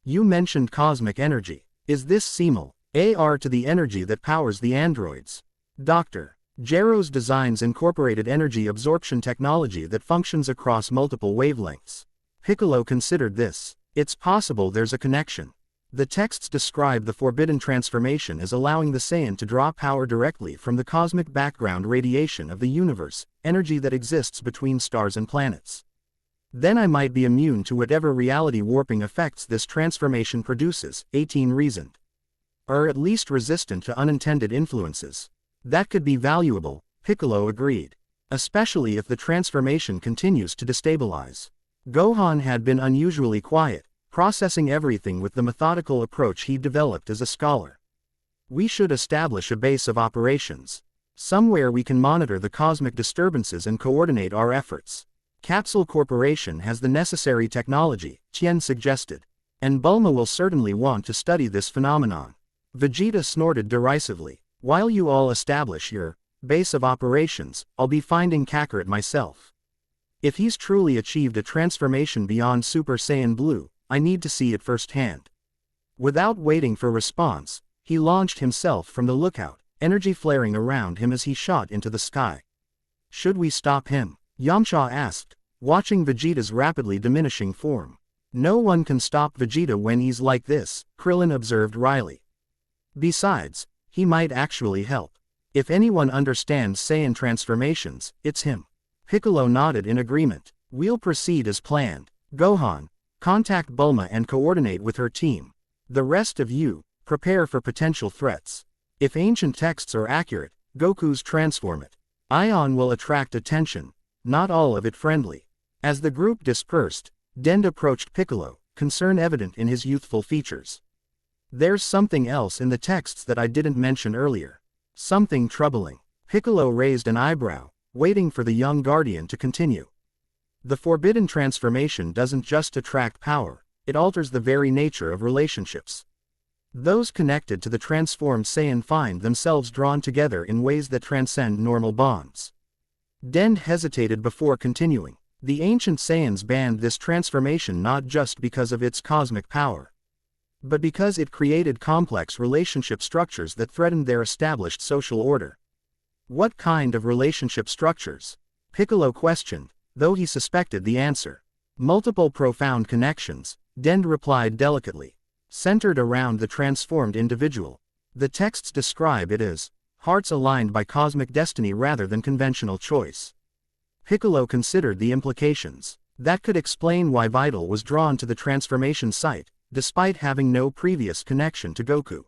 You mentioned cosmic energy. Is this Semel, AR to the energy that powers the androids? Dr. Gero's designs incorporated energy absorption technology that functions across multiple wavelengths. Piccolo considered this. It's possible there's a connection. The texts describe the forbidden transformation as allowing the Saiyan to draw power directly from the cosmic background radiation of the universe, energy that exists between stars and planets. Then I might be immune to whatever reality warping effects this transformation produces, 18 reasoned. Or at least resistant to unintended influences. That could be valuable, Piccolo agreed. Especially if the transformation continues to destabilize. Gohan had been unusually quiet, processing everything with the methodical approach he developed as a scholar. We should establish a base of operations. Somewhere we can monitor the cosmic disturbances and coordinate our efforts. Capsule Corporation has the necessary technology, Tien suggested. And Bulma will certainly want to study this phenomenon. Vegeta snorted derisively. While you all establish your base of operations, I'll be finding Kakarot myself. If he's truly achieved a transformation beyond Super Saiyan Blue, I need to see it firsthand. Without waiting for response, he launched himself from the lookout, energy flaring around him as he shot into the sky. Should we stop him? Yamcha asked, watching Vegeta's rapidly diminishing form. No one can stop Vegeta when he's like this, Krillin observed wryly. Besides, he might actually help. If anyone understands Saiyan transformations, it's him. Piccolo nodded in agreement. We'll proceed as planned. Gohan, contact Bulma and coordinate with her team. The rest of you, prepare for potential threats. If ancient texts are accurate, Goku's transform it. Ion will attract attention, not all of it friendly. As the group dispersed, Dend approached Piccolo, concern evident in his youthful features. There's something else in the texts that I didn't mention earlier. Something troubling. Piccolo raised an eyebrow, waiting for the young guardian to continue. The forbidden transformation doesn't just attract power, it alters the very nature of relationships. Those connected to the transformed Saiyan find themselves drawn together in ways that transcend normal bonds. Dend hesitated before continuing. The ancient Saiyans banned this transformation not just because of its cosmic power, but because it created complex relationship structures that threatened their established social order. What kind of relationship structures? Piccolo questioned, though he suspected the answer. Multiple profound connections, Dend replied delicately, centered around the transformed individual. The texts describe it as hearts aligned by cosmic destiny rather than conventional choice. Piccolo considered the implications. That could explain why Videl was drawn to the transformation site, despite having no previous connection to Goku.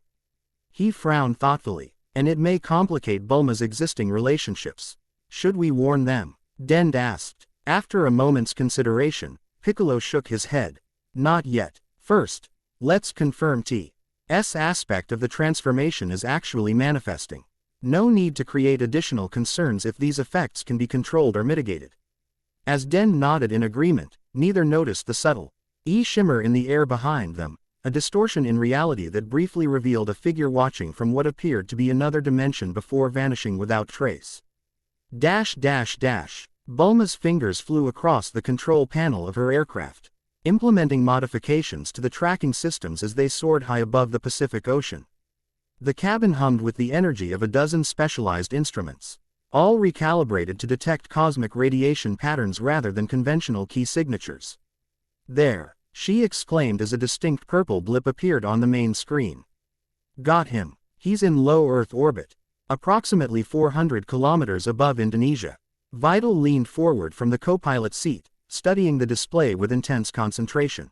He frowned thoughtfully, and it may complicate Bulma's existing relationships. Should we warn them? Dend asked. After a moment's consideration, Piccolo shook his head. Not yet. First, let's confirm T's aspect of the transformation is actually manifesting. No need to create additional concerns if these effects can be controlled or mitigated. As Dend nodded in agreement, neither noticed the subtle shimmer in the air behind them, a distortion in reality that briefly revealed a figure watching from what appeared to be another dimension before vanishing without trace. Bulma's fingers flew across the control panel of her aircraft, implementing modifications to the tracking systems as they soared high above the Pacific Ocean. The cabin hummed with the energy of a dozen specialized instruments, all recalibrated to detect cosmic radiation patterns rather than conventional key signatures. There, she exclaimed as a distinct purple blip appeared on the main screen. Got him. He's in low Earth orbit, approximately 400 kilometers above Indonesia. Videl leaned forward from the co-pilot seat, studying the display with intense concentration.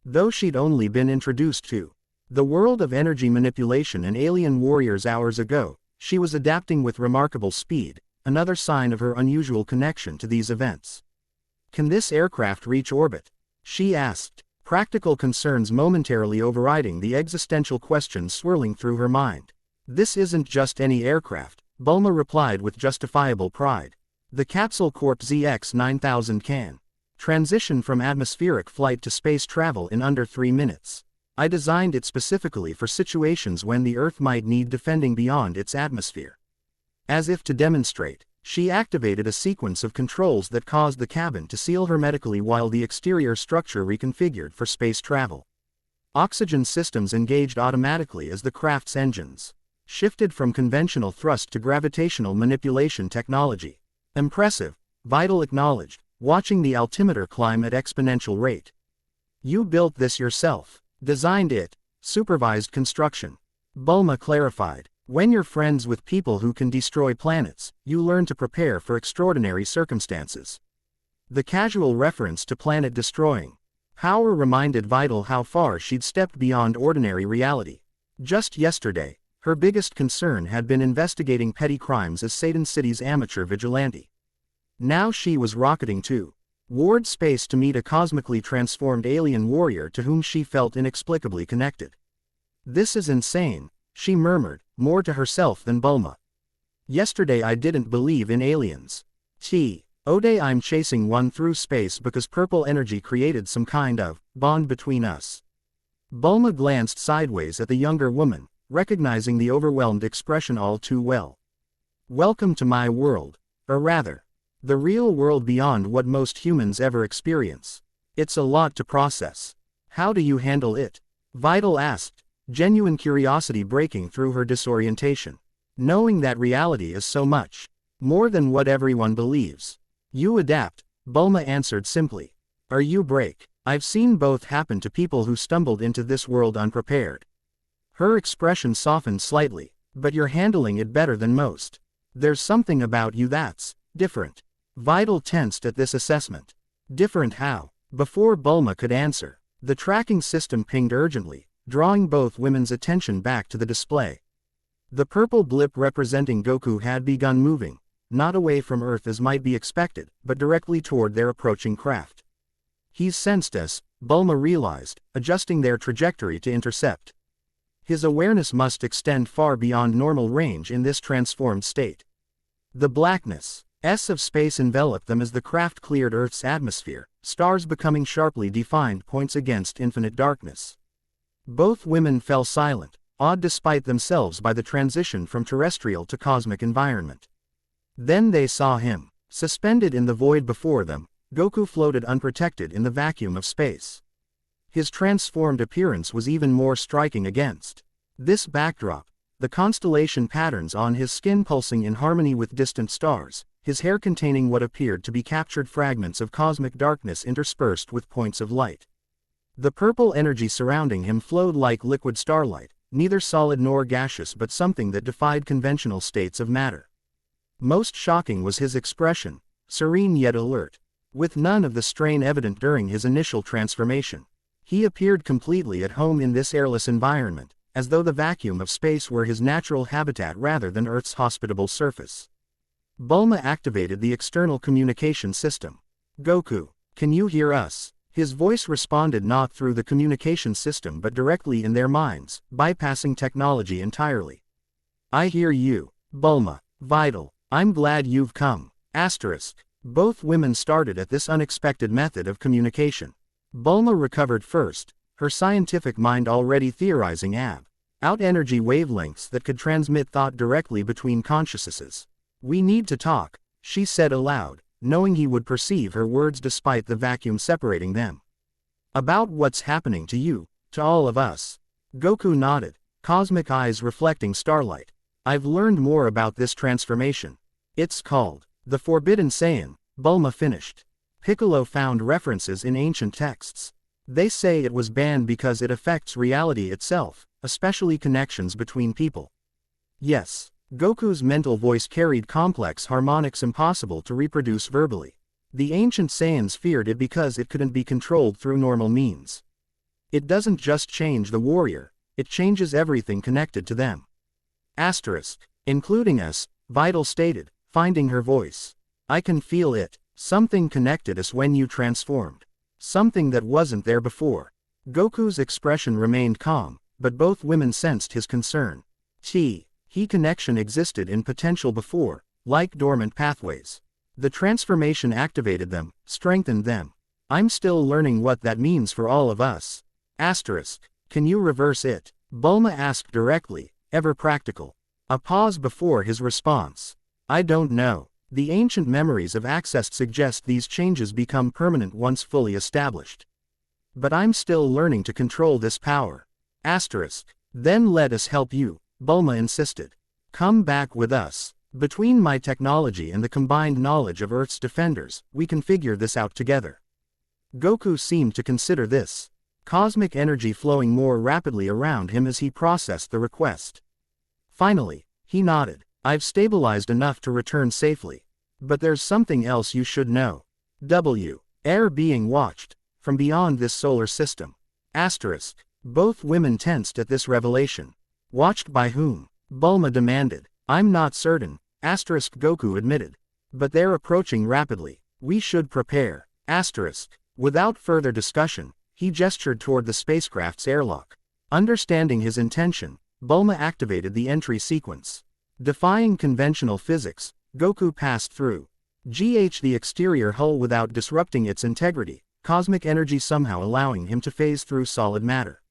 Though she'd only been introduced to the world of energy manipulation and alien warriors hours ago, she was adapting with remarkable speed, another sign of her unusual connection to these events. Can this aircraft reach orbit? She asked, practical concerns momentarily overriding the existential questions swirling through her mind. This isn't just any aircraft, Bulma replied with justifiable pride. The Capsule Corp ZX-9000 can transition from atmospheric flight to space travel in under 3 minutes. I designed it specifically for situations when the Earth might need defending beyond its atmosphere. As if to demonstrate, she activated a sequence of controls that caused the cabin to seal hermetically while the exterior structure reconfigured for space travel. Oxygen systems engaged automatically as the craft's engines shifted from conventional thrust to gravitational manipulation technology. Impressive, Videl acknowledged, watching the altimeter climb at exponential rate. You built this yourself. Designed it. Supervised construction. Bulma clarified. When you're friends with people who can destroy planets, you learn to prepare for extraordinary circumstances. The casual reference to planet-destroying power reminded Videl how far she'd stepped beyond ordinary reality. Just yesterday, her biggest concern had been investigating petty crimes as Satan City's amateur vigilante. Now she was rocketing to Ward space to meet a cosmically transformed alien warrior to whom she felt inexplicably connected. This is insane, she murmured, more to herself than Bulma. Yesterday I didn't believe in aliens. Today I'm chasing one through space because purple energy created some kind of bond between us. Bulma glanced sideways at the younger woman, recognizing the overwhelmed expression all too well. Welcome to my world, or rather, the real world beyond what most humans ever experience. It's a lot to process. How do you handle it? Videl asked, genuine curiosity breaking through her disorientation. Knowing that reality is so much more than what everyone believes. You adapt, Bulma answered simply. Or you break. I've seen both happen to people who stumbled into this world unprepared. Her expression softened slightly. But you're handling it better than most. There's something about you that's different. Videl tensed at this assessment. Different how? Before Bulma could answer, the tracking system pinged urgently, drawing both women's attention back to the display. The purple blip representing Goku had begun moving, not away from Earth as might be expected, but directly toward their approaching craft. He's sensed us, Bulma realized, adjusting their trajectory to intercept. His awareness must extend far beyond normal range in this transformed state. The blackness of space enveloped them as the craft cleared Earth's atmosphere, stars becoming sharply defined points against infinite darkness. Both women fell silent, awed despite themselves by the transition from terrestrial to cosmic environment. Then they saw him. Suspended in the void before them, Goku floated unprotected in the vacuum of space. His transformed appearance was even more striking against this backdrop, the constellation patterns on his skin pulsing in harmony with distant stars, his hair containing what appeared to be captured fragments of cosmic darkness interspersed with points of light. The purple energy surrounding him flowed like liquid starlight, neither solid nor gaseous but something that defied conventional states of matter. Most shocking was his expression, serene yet alert. With none of the strain evident during his initial transformation. He appeared completely at home in this airless environment, as though the vacuum of space were his natural habitat rather than Earth's hospitable surface. Bulma activated the external communication system. Goku, can you hear us? His voice responded not through the communication system but directly in their minds, bypassing technology entirely. I hear you, Bulma. Videl, I'm glad you've come. Asterisk. Both women started at this unexpected method of communication. Bulma recovered first, her scientific mind already theorizing out energy wavelengths that could transmit thought directly between consciousnesses. We need to talk, she said aloud, knowing he would perceive her words despite the vacuum separating them. About what's happening to you, to all of us. Goku nodded, cosmic eyes reflecting starlight. I've learned more about this transformation. It's called the Forbidden Saiyan, Bulma finished. Piccolo found references in ancient texts. They say it was banned because it affects reality itself, especially connections between people. Yes, Goku's mental voice carried complex harmonics impossible to reproduce verbally. The ancient Saiyans feared it because it couldn't be controlled through normal means. It doesn't just change the warrior, it changes everything connected to them. Asterisk, including us, Videl stated, finding her voice. I can feel it. Something connected us when you transformed. Something that wasn't there before. Goku's expression remained calm, but both women sensed his concern. He connection existed in potential before, like dormant pathways. The transformation activated them, strengthened them. I'm still learning what that means for all of us. Asterisk, can you reverse it? Bulma asked directly, ever practical. A pause before his response. I don't know. The ancient memories of access suggest these changes become permanent once fully established. But I'm still learning to control this power. Asterisk. Then let us help you. Bulma insisted. Come back with us. Between my technology and the combined knowledge of Earth's defenders, we can figure this out together. Goku seemed to consider this. Cosmic energy flowing more rapidly around him as he processed the request. Finally, he nodded. I've stabilized enough to return safely. But there's something else you should know. Air being watched, from beyond this solar system. Asterisk. Both women tensed at this revelation. Watched by whom? Bulma demanded. I'm not certain, asterisk Goku admitted. But they're approaching rapidly. We should prepare. Asterisk. Without further discussion, he gestured toward the spacecraft's airlock. Understanding his intention, Bulma activated the entry sequence. Defying conventional physics, Goku passed through the exterior hull without disrupting its integrity, cosmic energy somehow allowing him to phase through solid matter.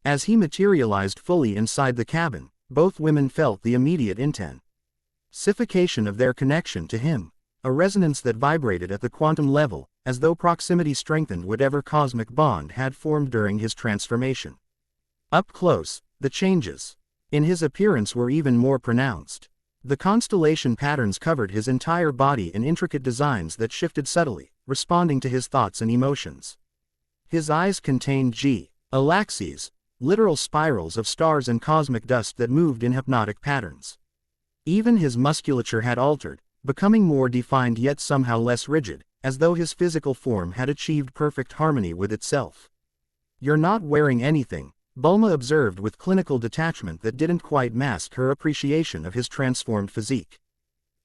As he materialized fully inside the cabin, both women felt the immediate intensification of their connection to him, a resonance that vibrated at the quantum level, as though proximity strengthened whatever cosmic bond had formed during his transformation. Up close, the changes in his appearance were even more pronounced. The constellation patterns covered his entire body in intricate designs that shifted subtly, responding to his thoughts and emotions. His eyes contained galaxies, literal spirals of stars and cosmic dust that moved in hypnotic patterns. Even his musculature had altered, becoming more defined yet somehow less rigid, as though his physical form had achieved perfect harmony with itself. You're not wearing anything, Bulma observed with clinical detachment that didn't quite mask her appreciation of his transformed physique.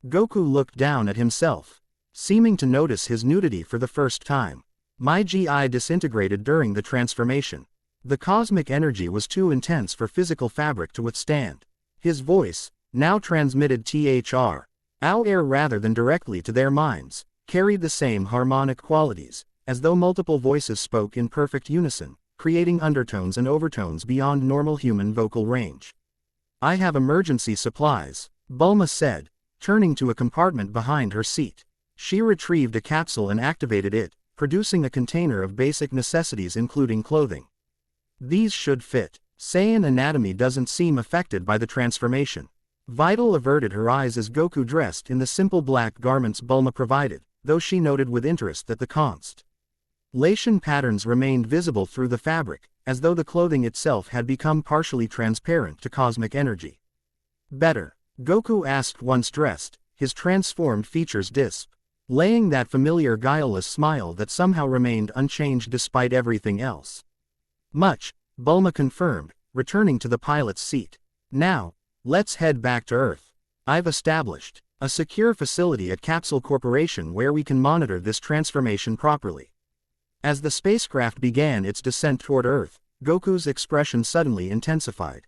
Goku looked down at himself, seeming to notice his nudity for the first time. My GI disintegrated during the transformation. The cosmic energy was too intense for physical fabric to withstand. His voice, now transmitted our air rather than directly to their minds, carried the same harmonic qualities, as though multiple voices spoke in perfect unison, creating undertones and overtones beyond normal human vocal range. I have emergency supplies, Bulma said, turning to a compartment behind her seat. She retrieved a capsule and activated it, producing a container of basic necessities including clothing. These should fit. Saiyan anatomy doesn't seem affected by the transformation. Videl averted her eyes as Goku dressed in the simple black garments Bulma provided, though she noted with interest that the constellation patterns remained visible through the fabric, as though the clothing itself had become partially transparent to cosmic energy. Better, Goku asked once dressed, his transformed features displaying that familiar guileless smile that somehow remained unchanged despite everything else. Much, Bulma confirmed, returning to the pilot's seat. Now, let's head back to Earth. I've established a secure facility at Capsule Corporation where we can monitor this transformation properly. As the spacecraft began its descent toward Earth, Goku's expression suddenly intensified.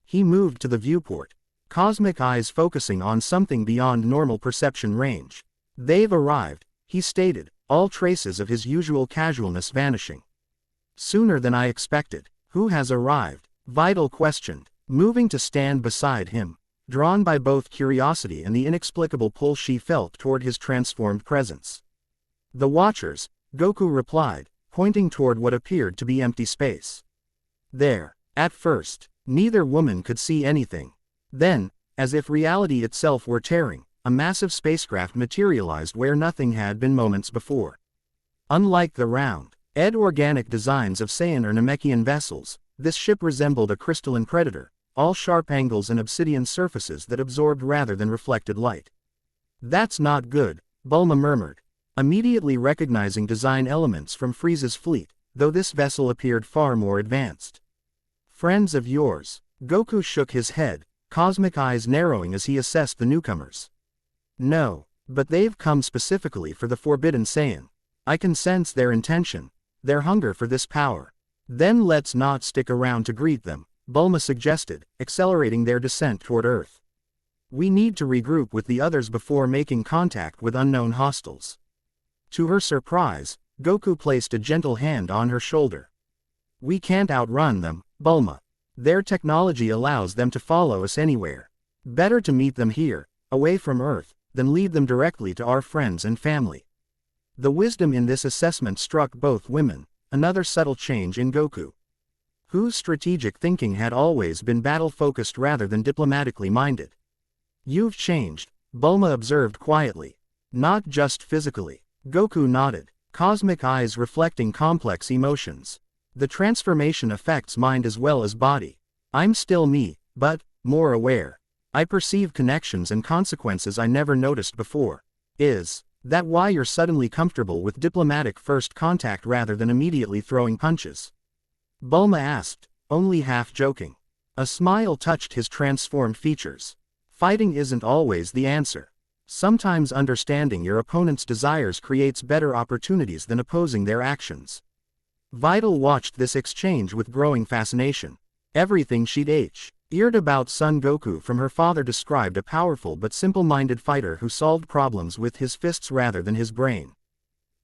He moved to the viewport, cosmic eyes focusing on something beyond normal perception range. They've arrived, he stated, all traces of his usual casualness vanishing. Sooner than I expected. Who has arrived? Videl questioned, moving to stand beside him, drawn by both curiosity and the inexplicable pull she felt toward his transformed presence. The Watchers, Goku replied, pointing toward what appeared to be empty space. There. At first, neither woman could see anything. Then, as if reality itself were tearing, a massive spacecraft materialized where nothing had been moments before. Unlike the round-ed organic designs of Saiyan or Namekian vessels, this ship resembled a crystalline predator, all sharp angles and obsidian surfaces that absorbed rather than reflected light. That's not good, Bulma murmured, immediately recognizing design elements from Frieza's fleet, though this vessel appeared far more advanced. Friends of yours? Goku shook his head, cosmic eyes narrowing as he assessed the newcomers. No, but they've come specifically for the Forbidden Saiyan. I can sense their intention, their hunger for this power. Then let's not stick around to greet them, Bulma suggested, accelerating their descent toward Earth. We need to regroup with the others before making contact with unknown hostiles. To her surprise, Goku placed a gentle hand on her shoulder. We can't outrun them, Bulma. Their technology allows them to follow us anywhere. Better to meet them here, away from Earth, than lead them directly to our friends and family. The wisdom in this assessment struck both women, another subtle change in Goku. whose strategic thinking had always been battle-focused rather than diplomatically minded. You've changed, Bulma observed quietly. Not just physically. Goku nodded, cosmic eyes reflecting complex emotions. The transformation affects mind as well as body. I'm still me, but more aware. I perceive connections and consequences I never noticed before. Is that why you're suddenly comfortable with diplomatic first contact rather than immediately throwing punches? Bulma asked, only half joking. A smile touched his transformed features. Fighting isn't always the answer. Sometimes understanding your opponent's desires creates better opportunities than opposing their actions. Videl watched this exchange with growing fascination. Everything she'd heard about Son Goku from her father described a powerful but simple-minded fighter who solved problems with his fists rather than his brain.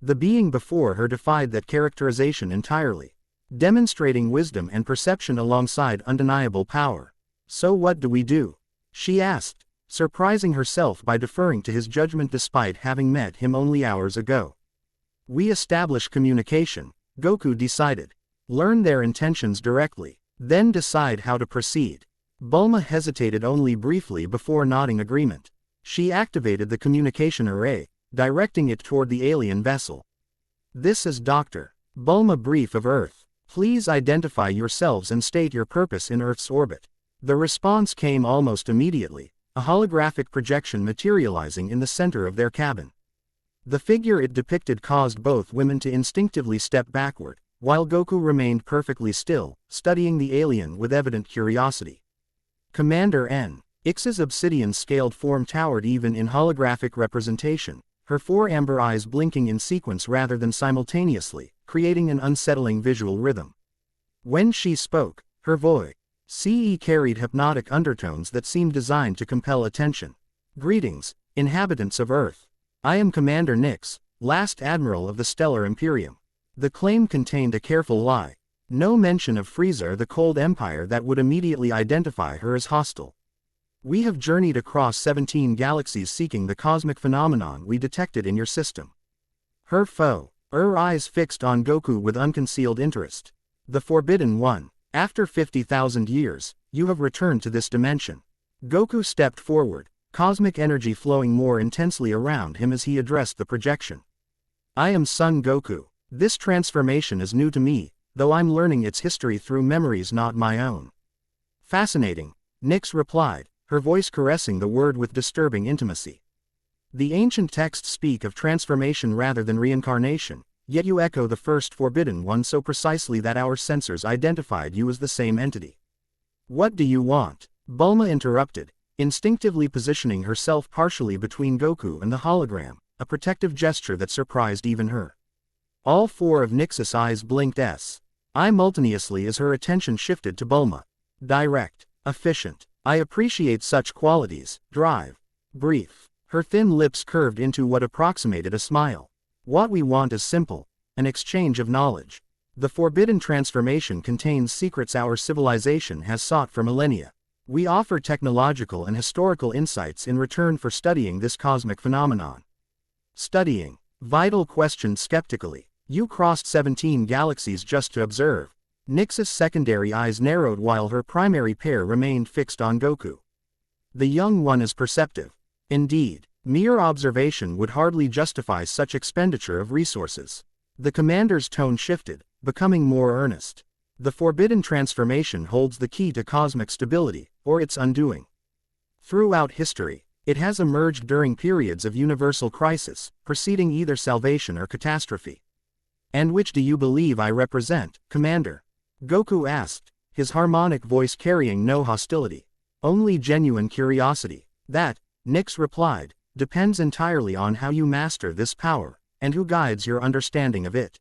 The being before her defied that characterization entirely, demonstrating wisdom and perception alongside undeniable power. So what do we do? She asked, surprising herself by deferring to his judgment despite having met him only hours ago. We establish communication, Goku decided. Learn their intentions directly, then decide how to proceed. Bulma hesitated only briefly before nodding agreement. She activated the communication array, directing it toward the alien vessel. This is Dr. Bulma, brief of Earth. Please identify yourselves and state your purpose in Earth's orbit. The response came almost immediately, a holographic projection materializing in the center of their cabin. The figure it depicted caused both women to instinctively step backward, while Goku remained perfectly still, studying the alien with evident curiosity. Commander N. Ix's obsidian-scaled form towered even in holographic representation, her four amber eyes blinking in sequence rather than simultaneously, creating an unsettling visual rhythm. When she spoke, her voice carried hypnotic undertones that seemed designed to compel attention. Greetings, inhabitants of Earth. I am Commander Nix, last Admiral of the Stellar Imperium. The claim contained a careful lie. No mention of Frieza or the Cold Empire that would immediately identify her as hostile. We have journeyed across 17 galaxies seeking the cosmic phenomenon we detected in your system. Her eyes fixed on Goku with unconcealed interest. The Forbidden One. After 50,000 years, you have returned to this dimension. Goku stepped forward, cosmic energy flowing more intensely around him as he addressed the projection. I am Son Goku. This transformation is new to me, though I'm learning its history through memories not my own. Fascinating, Nix replied, her voice caressing the word with disturbing intimacy. The ancient texts speak of transformation rather than reincarnation, yet you echo the first Forbidden One so precisely that our sensors identified you as the same entity. What do you want? Bulma interrupted, instinctively positioning herself partially between Goku and the hologram, a protective gesture that surprised even her. All four of Nix's eyes blinked simultaneously as her attention shifted to Bulma. Direct, efficient. I appreciate such qualities. Drive. Brief. Her thin lips curved into what approximated a smile. What we want is simple, an exchange of knowledge. The forbidden transformation contains secrets our civilization has sought for millennia. We offer technological and historical insights in return for studying this cosmic phenomenon. Studying? Videl questioned skeptically. You crossed 17 galaxies just to observe. Nix's secondary eyes narrowed while her primary pair remained fixed on Goku. The young one is perceptive. Indeed, mere observation would hardly justify such expenditure of resources. The commander's tone shifted, becoming more earnest. The forbidden transformation holds the key to cosmic stability, or its undoing. Throughout history, it has emerged during periods of universal crisis, preceding either salvation or catastrophe. And which do you believe I represent, Commander? Goku asked, his harmonic voice carrying no hostility, only genuine curiosity. That, Nix replied, depends entirely on how you master this power, and who guides your understanding of it.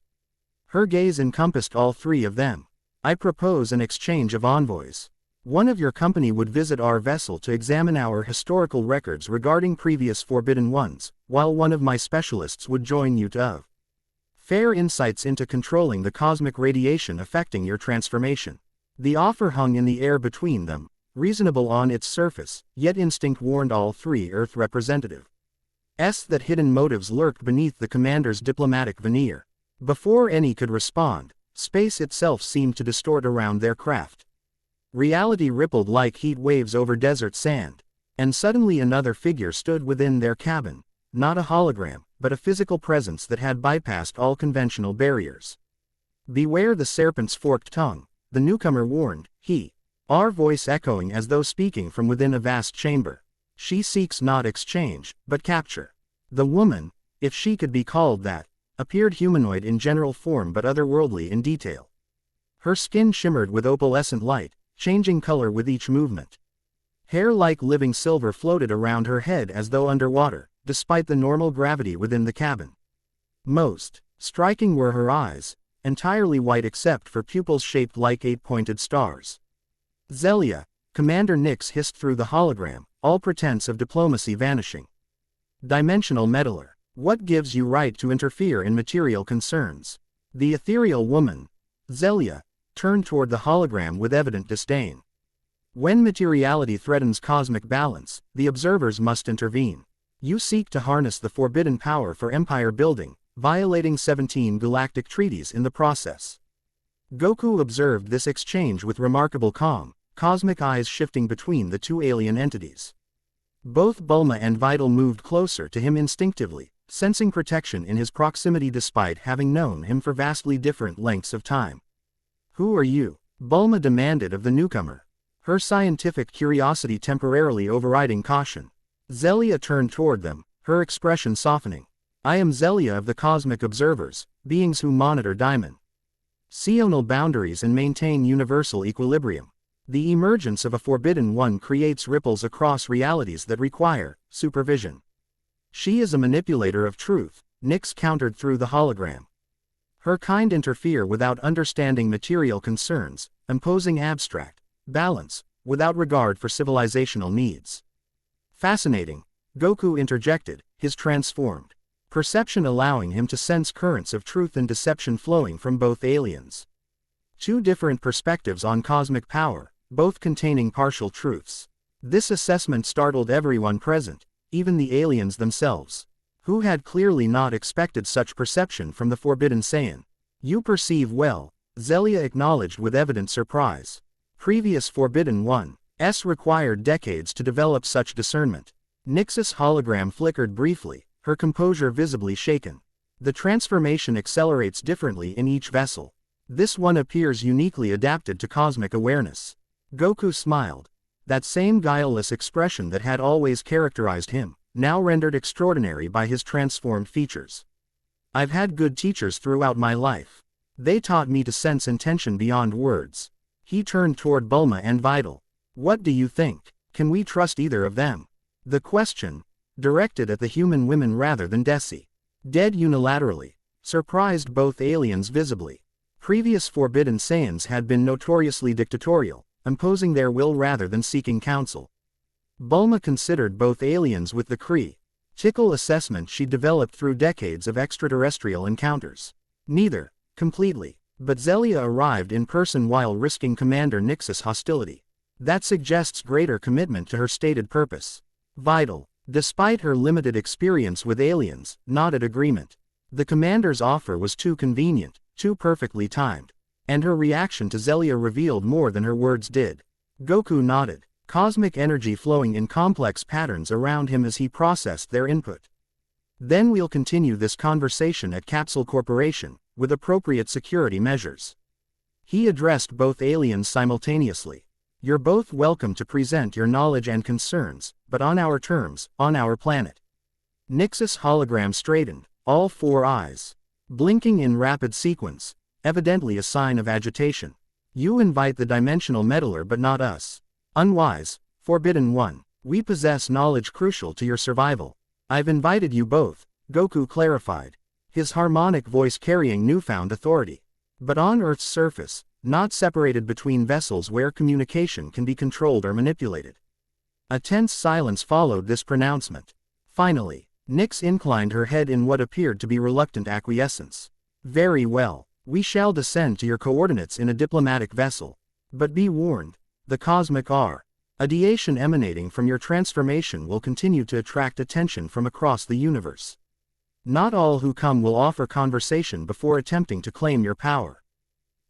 Her gaze encompassed all three of them. I propose an exchange of envoys. One of your company would visit our vessel to examine our historical records regarding previous Forbidden Ones, while one of my specialists would join you to fair insights into controlling the cosmic radiation affecting your transformation. The offer hung in the air between them, reasonable on its surface, yet instinct warned all three Earth representatives that hidden motives lurked beneath the commander's diplomatic veneer. Before any could respond, Space itself seemed to distort around their craft. Reality rippled like heat waves over desert sand. And suddenly another figure stood within their cabin, not a hologram, but a physical presence that had bypassed all conventional barriers. "Beware the serpent's forked tongue," the newcomer warned, our voice echoing as though speaking from within a vast chamber. "She seeks not exchange, but capture." The woman, if she could be called that, appeared humanoid in general form but otherworldly in detail. Her skin shimmered with opalescent light, changing color with each movement. Hair like living silver floated around her head as though underwater, despite the normal gravity within the cabin. Most striking were her eyes, entirely white except for pupils shaped like 8-pointed stars. "Zelia," Commander Nyx hissed through the hologram, all pretense of diplomacy vanishing. "Dimensional meddler, what gives you right to interfere in material concerns?" The ethereal woman, Zelia, turned toward the hologram with evident disdain. "When materiality threatens cosmic balance, the observers must intervene. You seek to harness the forbidden power for empire building, violating 17 galactic treaties in the process." Goku observed this exchange with remarkable calm, cosmic eyes shifting between the two alien entities. Both Bulma and Videl moved closer to him instinctively, sensing protection in his proximity despite having known him for vastly different lengths of time. "Who are you?" Bulma demanded of the newcomer, her scientific curiosity temporarily overriding caution. Zelia turned toward them, her expression softening. "I am Zelia of the Cosmic Observers, beings who monitor dimensional boundaries and maintain universal equilibrium. The emergence of a Forbidden One creates ripples across realities that require supervision." "She is a manipulator of truth," Nyx countered through the hologram. "Her kind interfere without understanding material concerns, imposing abstract balance, without regard for civilizational needs." "Fascinating," Goku interjected, his transformed perception allowing him to sense currents of truth and deception flowing from both aliens. Two different perspectives on cosmic power, both containing partial truths. This assessment startled everyone present, even the aliens themselves, who had clearly not expected such perception from the Forbidden Saiyan. "You perceive well," Zelia acknowledged with evident surprise. Previous Forbidden One's required decades to develop such discernment. Nyx's hologram flickered briefly, her composure visibly shaken. "The transformation accelerates differently in each vessel. This one appears uniquely adapted to cosmic awareness." Goku smiled. That same guileless expression that had always characterized him, now rendered extraordinary by his transformed features. "I've had good teachers throughout my life. They taught me to sense intention beyond words." He turned toward Bulma and Videl. "What do you think? Can we trust either of them?" The question, directed at the human women rather than Desi. Dead unilaterally, surprised both aliens visibly. Previous Forbidden Saiyans had been notoriously dictatorial, imposing their will rather than seeking counsel. Bulma considered both aliens with the critical assessment she developed through decades of extraterrestrial encounters. Neither, completely, but Zelia arrived in person while risking Commander Nyx's hostility. That suggests greater commitment to her stated purpose. Videl, despite her limited experience with aliens, nodded agreement. The commander's offer was too convenient, too perfectly timed. And her reaction to Zelia revealed more than her words did. Goku nodded, cosmic energy flowing in complex patterns around him as he processed their input. "Then we'll continue this conversation at Capsule Corporation, with appropriate security measures." He addressed both aliens simultaneously. "You're both welcome to present your knowledge and concerns, but on our terms, on our planet." Nyx's hologram straightened, all four eyes blinking in rapid sequence, evidently a sign of agitation. "You invite the dimensional meddler but not us. Unwise, Forbidden One. We possess knowledge crucial to your survival." "I've invited you both," Goku clarified, his harmonic voice carrying newfound authority. "But on Earth's surface, not separated between vessels where communication can be controlled or manipulated." A tense silence followed this pronouncement. Finally, Nyx inclined her head in what appeared to be reluctant acquiescence. "Very well. We shall descend to your coordinates in a diplomatic vessel. But be warned, the cosmic radiation emanating from your transformation will continue to attract attention from across the universe. Not all who come will offer conversation before attempting to claim your power."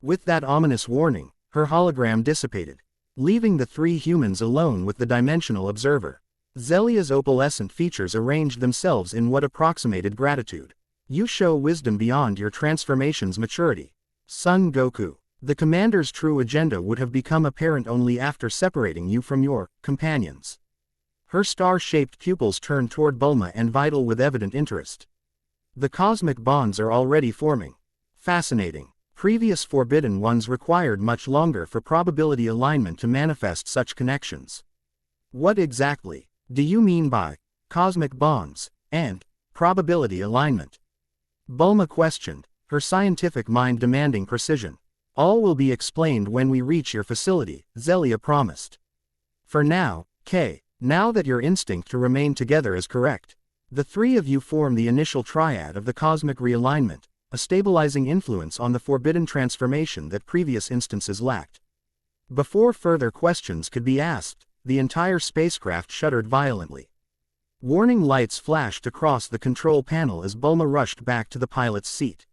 With that ominous warning, her hologram dissipated, leaving the three humans alone with the dimensional observer. Zelia's opalescent features arranged themselves in what approximated gratitude. You show wisdom beyond your transformation's maturity. Son Goku. The commander's true agenda would have become apparent only after separating you from your companions. Her star-shaped pupils turned toward Bulma and Videl with evident interest. The cosmic bonds are already forming. Fascinating. Previous Forbidden Ones required much longer for probability alignment to manifest such connections. What exactly do you mean by cosmic bonds and probability alignment? Bulma questioned, her scientific mind demanding precision. All will be explained when we reach your facility, Zelia promised. For now, now that your instinct to remain together is correct, the three of you form the initial triad of the cosmic realignment, a stabilizing influence on the forbidden transformation that previous instances lacked. Before further questions could be asked, the entire spacecraft shuddered violently. Warning lights flashed across the control panel as Bulma rushed back to the pilot's seat.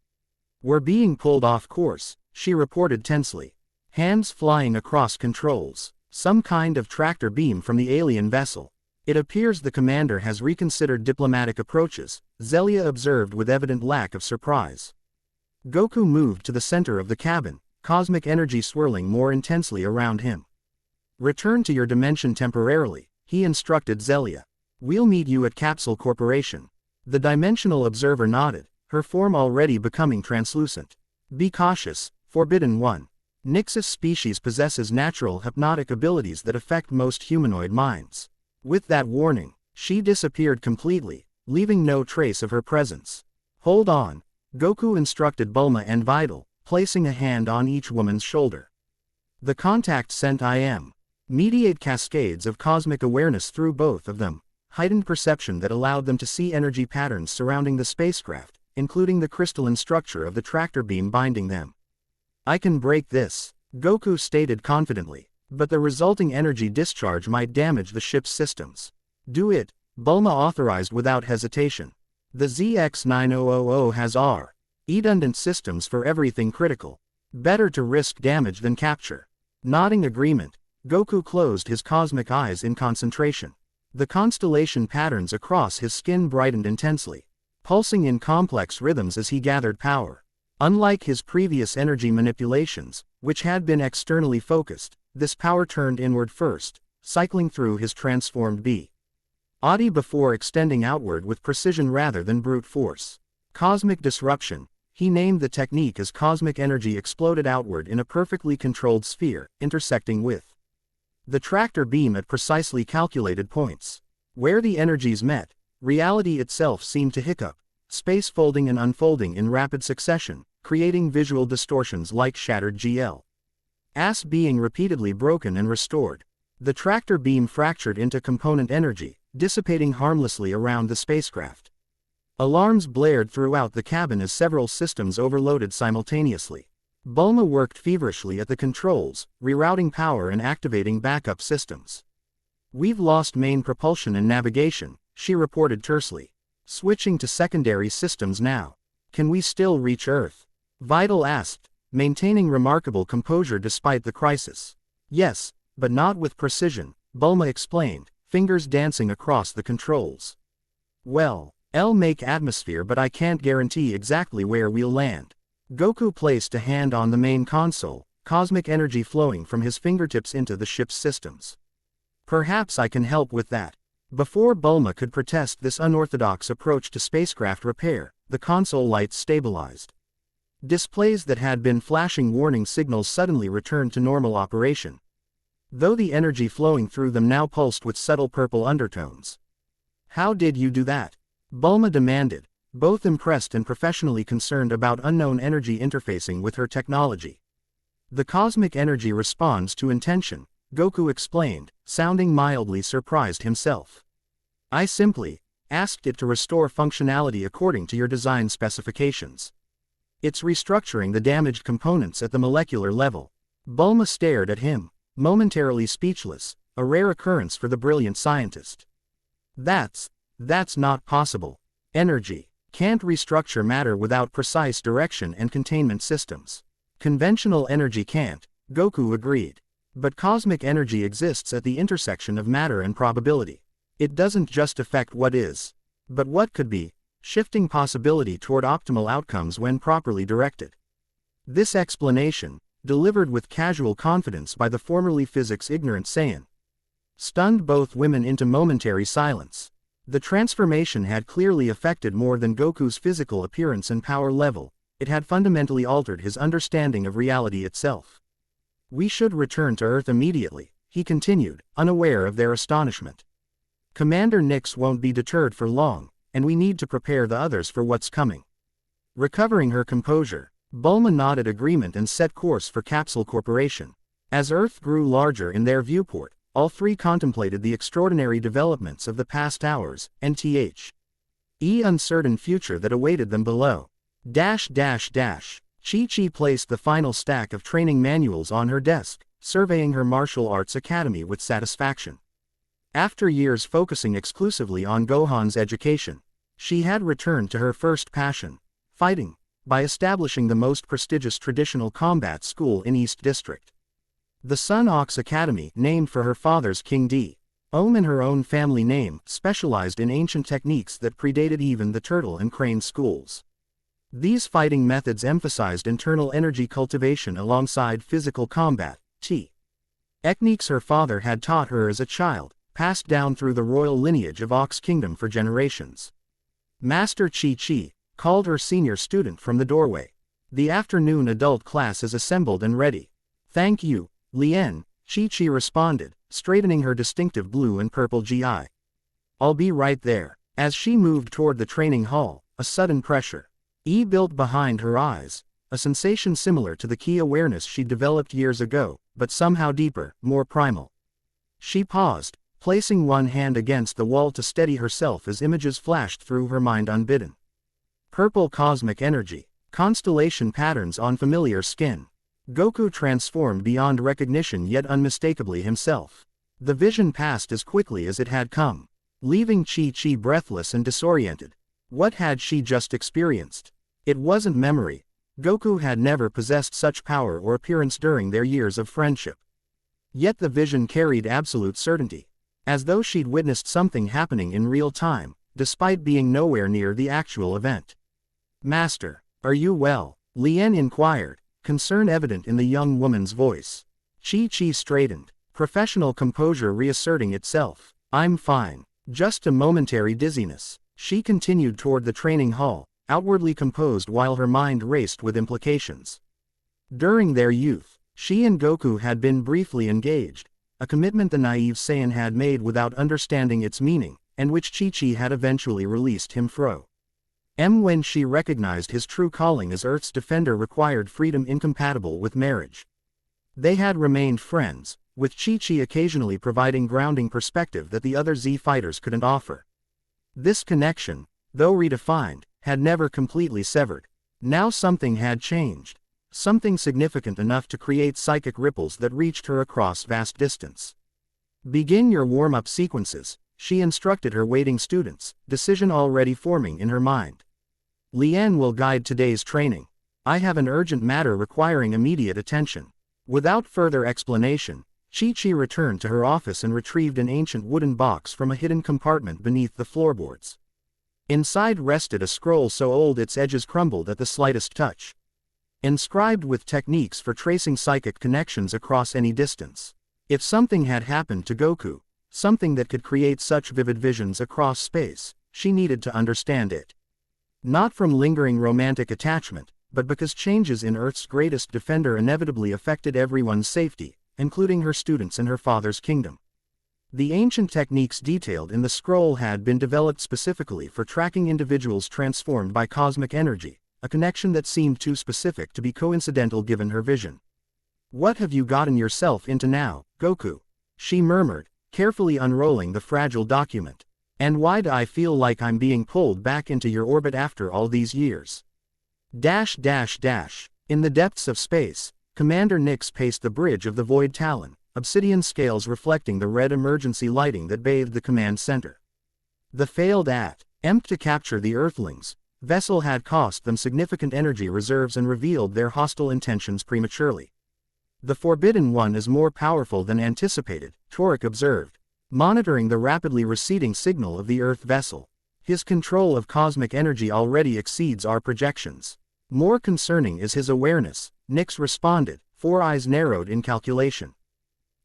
We're being pulled off course, she reported tensely. Hands flying across controls. Some kind of tractor beam from the alien vessel. It appears the commander has reconsidered diplomatic approaches, Zelia observed with evident lack of surprise. Goku moved to the center of the cabin, cosmic energy swirling more intensely around him. Return to your dimension temporarily, he instructed Zelia. We'll meet you at Capsule Corporation. The dimensional observer nodded, her form already becoming translucent. Be cautious, Forbidden One. Nix's species possesses natural hypnotic abilities that affect most humanoid minds. With that warning, she disappeared completely, leaving no trace of her presence. Hold on, Goku instructed Bulma and Videl, placing a hand on each woman's shoulder. The contact sent mediate cascades of cosmic awareness through both of them, heightened perception that allowed them to see energy patterns surrounding the spacecraft, including the crystalline structure of the tractor beam binding them. I can break this, Goku stated confidently. But the resulting energy discharge might damage the ship's systems. Do it, Bulma authorized without hesitation. The ZX-9000 has redundant systems for everything critical. Better to risk damage than capture. Nodding agreement, Goku closed his cosmic eyes in concentration. The constellation patterns across his skin brightened intensely, pulsing in complex rhythms as he gathered power. Unlike his previous energy manipulations, which had been externally focused, this power turned inward first, cycling through his transformed body before extending outward with precision rather than brute force. Cosmic disruption, he named the technique as cosmic energy exploded outward in a perfectly controlled sphere, intersecting with the tractor beam at precisely calculated points. Where the energies met, reality itself seemed to hiccup, space folding and unfolding in rapid succession, creating visual distortions like shattered glass being repeatedly broken and restored. The tractor beam fractured into component energy, dissipating harmlessly around the spacecraft. Alarms blared throughout the cabin as several systems overloaded simultaneously. Bulma worked feverishly at the controls, rerouting power and activating backup systems. We've lost main propulsion and navigation, she reported tersely. Switching to secondary systems now. Can we still reach Earth? Videl asked, maintaining remarkable composure despite the crisis. Yes, but not with precision, Bulma explained, fingers dancing across the controls. Well, I'll make atmosphere but I can't guarantee exactly where we'll land. Goku placed a hand on the main console, cosmic energy flowing from his fingertips into the ship's systems. Perhaps I can help with that. Before Bulma could protest this unorthodox approach to spacecraft repair, the console lights stabilized. Displays that had been flashing warning signals suddenly returned to normal operation, though the energy flowing through them now pulsed with subtle purple undertones. How did you do that? Bulma demanded, both impressed and professionally concerned about unknown energy interfacing with her technology. The cosmic energy responds to intention, Goku explained, sounding mildly surprised himself. I simply asked it to restore functionality according to your design specifications. It's restructuring the damaged components at the molecular level. Bulma stared at him, momentarily speechless, a rare occurrence for the brilliant scientist. That's not possible. Energy can't restructure matter without precise direction and containment systems. Conventional energy can't, Goku agreed. But cosmic energy exists at the intersection of matter and probability. It doesn't just affect what is, but what could be, shifting possibility toward optimal outcomes when properly directed. This explanation, delivered with casual confidence by the formerly physics-ignorant Saiyan, stunned both women into momentary silence. The transformation had clearly affected more than Goku's physical appearance and power level. It had fundamentally altered his understanding of reality itself. "We should return to Earth immediately," he continued, unaware of their astonishment. "Commander Nix won't be deterred for long, and we need to prepare the others for what's coming." Recovering her composure, Bulma nodded agreement and set course for Capsule Corporation. As Earth grew larger in their viewport, all three contemplated the extraordinary developments of the past hours, and uncertain future that awaited them below. Chi-Chi placed the final stack of training manuals on her desk, surveying her martial arts academy with satisfaction. After years focusing exclusively on Gohan's education, she had returned to her first passion, fighting, by establishing the most prestigious traditional combat school in East District. The Sun Ox Academy, named for her father's King D.O.M and her own family name, specialized in ancient techniques that predated even the turtle and crane schools. These fighting methods emphasized internal energy cultivation alongside physical combat, techniques her father had taught her as a child, passed down through the royal lineage of Ox Kingdom for generations. Master Chi-Chi called her senior student from the doorway. "The afternoon adult class is assembled and ready." "Thank you, Lien," Chi-Chi responded, straightening her distinctive blue and purple gi. "I'll be right there." As she moved toward the training hall, a sudden pressure built behind her eyes, a sensation similar to the key awareness she developed years ago, but somehow deeper, more primal. She paused, placing one hand against the wall to steady herself as images flashed through her mind unbidden. Purple cosmic energy, constellation patterns on familiar skin. Goku transformed beyond recognition yet unmistakably himself. The vision passed as quickly as it had come, leaving Chi-Chi breathless and disoriented. What had she just experienced? It wasn't memory. Goku had never possessed such power or appearance during their years of friendship. Yet the vision carried absolute certainty, as though she'd witnessed something happening in real time, despite being nowhere near the actual event. "Master, are you well?" Lien inquired, concern evident in the young woman's voice. Chi-Chi straightened, professional composure reasserting itself. "I'm fine. Just a momentary dizziness." She continued toward the training hall, outwardly composed while her mind raced with implications. During their youth, she and Goku had been briefly engaged, a commitment the naive Saiyan had made without understanding its meaning, and which Chi-Chi had eventually released him from. When she recognized his true calling as Earth's defender required freedom incompatible with marriage. They had remained friends, with Chi-Chi occasionally providing grounding perspective that the other Z fighters couldn't offer. This connection, though redefined, had never completely severed. Now something had changed. Something significant enough to create psychic ripples that reached her across vast distance. "Begin your warm-up sequences," she instructed her waiting students, decision already forming in her mind. "Lien will guide today's training. I have an urgent matter requiring immediate attention." Without further explanation, Chi-Chi returned to her office and retrieved an ancient wooden box from a hidden compartment beneath the floorboards. Inside rested a scroll so old its edges crumbled at the slightest touch, inscribed with techniques for tracing psychic connections across any distance. If something had happened to Goku, something that could create such vivid visions across space, she needed to understand it. Not from lingering romantic attachment, but because changes in Earth's greatest defender inevitably affected everyone's safety, including her students and her father's kingdom. The ancient techniques detailed in the scroll had been developed specifically for tracking individuals transformed by cosmic energy, a connection that seemed too specific to be coincidental given her vision. "What have you gotten yourself into now, Goku?" she murmured, carefully unrolling the fragile document. "And why do I feel like I'm being pulled back into your orbit after all these years?" In the depths of space, Commander Nix paced the bridge of the Void Talon, obsidian scales reflecting the red emergency lighting that bathed the command center. The failed attempt to capture the Earthlings, vessel had cost them significant energy reserves and revealed their hostile intentions prematurely. The Forbidden One is more powerful than anticipated, Torek observed, monitoring the rapidly receding signal of the Earth vessel. His control of cosmic energy already exceeds our projections. More concerning is his awareness, Nyx responded, four eyes narrowed in calculation.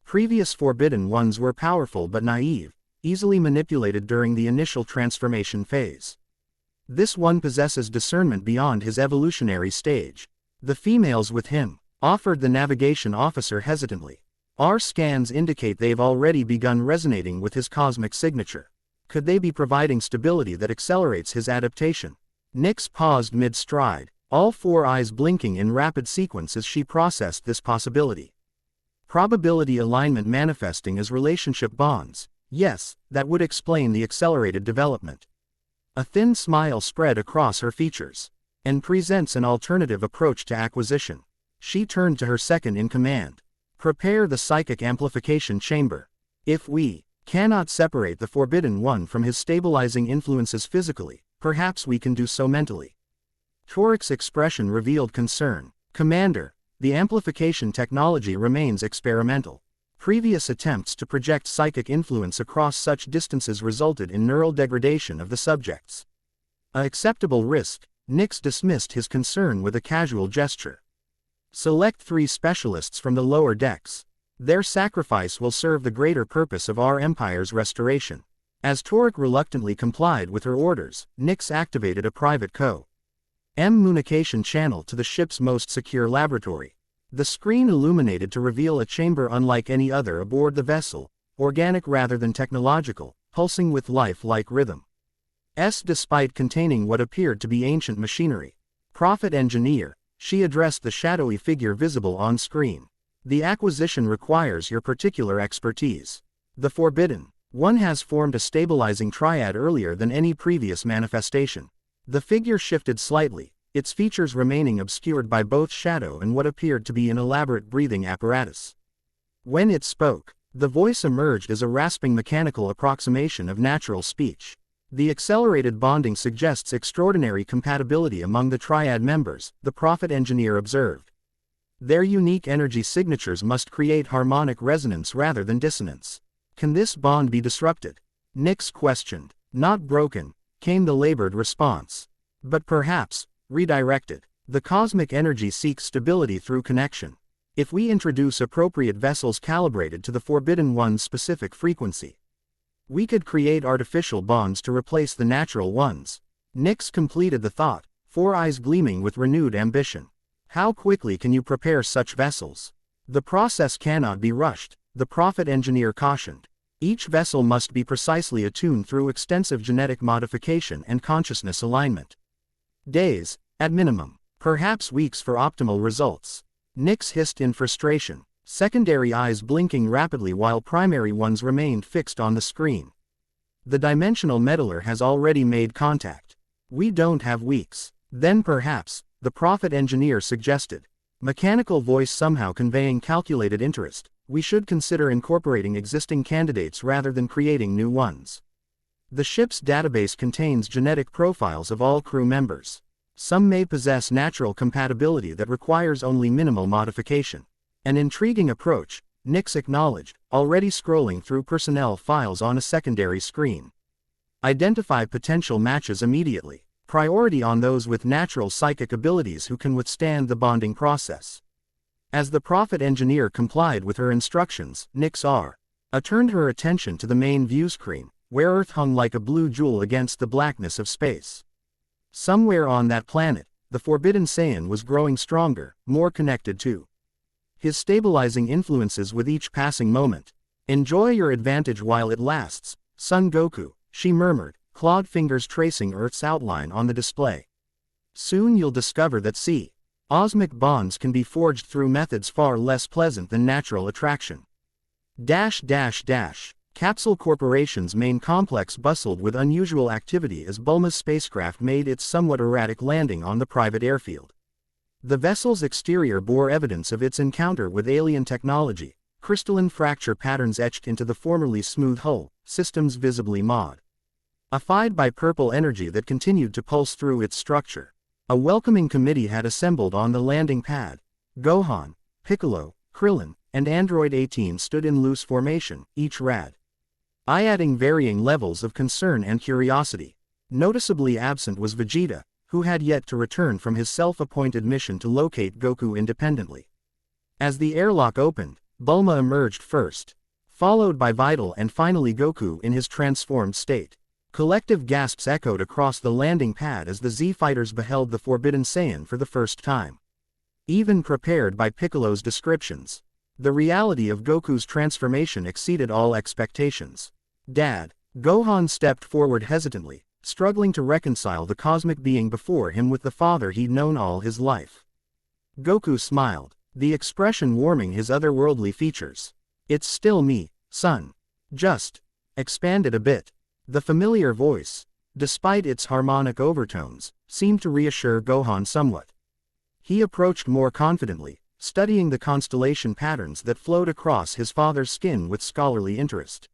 Previous Forbidden Ones were powerful but naive, easily manipulated during the initial transformation phase. This one possesses discernment beyond his evolutionary stage. The females with him, offered the navigation officer hesitantly. Our scans indicate they've already begun resonating with his cosmic signature. Could they be providing stability that accelerates his adaptation? Nyx paused mid-stride, all four eyes blinking in rapid sequence as she processed this possibility. Probability alignment manifesting as relationship bonds. Yes, that would explain the accelerated development. A thin smile spread across her features. And presents an alternative approach to acquisition. She turned to her second-in-command. Prepare the psychic amplification chamber. If we cannot separate the Forbidden One from his stabilizing influences physically, perhaps we can do so mentally. Torek's expression revealed concern. Commander, the amplification technology remains experimental. Previous attempts to project psychic influence across such distances resulted in neural degradation of the subjects. An acceptable risk, Nyx dismissed his concern with a casual gesture. Select 3 specialists from the lower decks. Their sacrifice will serve the greater purpose of our empire's restoration. As Torek reluctantly complied with her orders, Nyx activated a private communication channel to the ship's most secure laboratory. The screen illuminated to reveal a chamber unlike any other aboard the vessel, organic rather than technological, pulsing with life-like rhythm. Despite containing what appeared to be ancient machinery. Prophet Engineer, she addressed the shadowy figure visible on screen. The acquisition requires your particular expertise. The Forbidden One has formed a stabilizing triad earlier than any previous manifestation. The figure shifted slightly, its features remaining obscured by both shadow and what appeared to be an elaborate breathing apparatus. When it spoke, the voice emerged as a rasping mechanical approximation of natural speech. The accelerated bonding suggests extraordinary compatibility among the triad members, the Prophet Engineer observed. Their unique energy signatures must create harmonic resonance rather than dissonance. Can this bond be disrupted? Nyx questioned. Not broken, came the labored response. But perhaps redirected. The cosmic energy seeks stability through connection. If we introduce appropriate vessels calibrated to the Forbidden One's specific frequency, we could create artificial bonds to replace the natural ones. Nyx completed the thought, four eyes gleaming with renewed ambition. How quickly can you prepare such vessels? The process cannot be rushed, the Prophet Engineer cautioned. Each vessel must be precisely attuned through extensive genetic modification and consciousness alignment. Days, at minimum, perhaps weeks for optimal results. Nyx hissed in frustration, secondary eyes blinking rapidly while primary ones remained fixed on the screen. The dimensional meddler has already made contact. We don't have weeks. Then perhaps, the Prophet Engineer suggested. Mechanical voice somehow conveying calculated interest, we should consider incorporating existing candidates rather than creating new ones. The ship's database contains genetic profiles of all crew members. Some may possess natural compatibility that requires only minimal modification. An intriguing approach, Nyx acknowledged, already scrolling through personnel files on a secondary screen. Identify potential matches immediately. Priority on those with natural psychic abilities who can withstand the bonding process. As the Prophet Engineer complied with her instructions, Nyx turned her attention to the main view screen, where Earth hung like a blue jewel against the blackness of space. Somewhere on that planet, the Forbidden Saiyan was growing stronger, more connected to his stabilizing influences with each passing moment. Enjoy your advantage while it lasts, Son Goku, she murmured, clawed fingers tracing Earth's outline on the display. Soon you'll discover that osmic bonds can be forged through methods far less pleasant than natural attraction. Capsule Corporation's main complex bustled with unusual activity as Bulma's spacecraft made its somewhat erratic landing on the private airfield. The vessel's exterior bore evidence of its encounter with alien technology, crystalline fracture patterns etched into the formerly smooth hull, systems visibly affied by purple energy that continued to pulse through its structure. A welcoming committee had assembled on the landing pad. Gohan, Piccolo, Krillin, and Android 18 stood in loose formation, each adding varying levels of concern and curiosity. Noticeably absent was Vegeta, who had yet to return from his self-appointed mission to locate Goku independently. As the airlock opened, Bulma emerged first, followed by Videl and finally Goku in his transformed state. Collective gasps echoed across the landing pad as the Z-fighters beheld the Forbidden Saiyan for the first time. Even prepared by Piccolo's descriptions, the reality of Goku's transformation exceeded all expectations. Dad, Gohan stepped forward hesitantly, struggling to reconcile the cosmic being before him with the father he'd known all his life. Goku smiled, the expression warming his otherworldly features. "It's still me, son. Just expanded a bit." The familiar voice, despite its harmonic overtones, seemed to reassure Gohan somewhat. He approached more confidently, studying the constellation patterns that flowed across his father's skin with scholarly interest.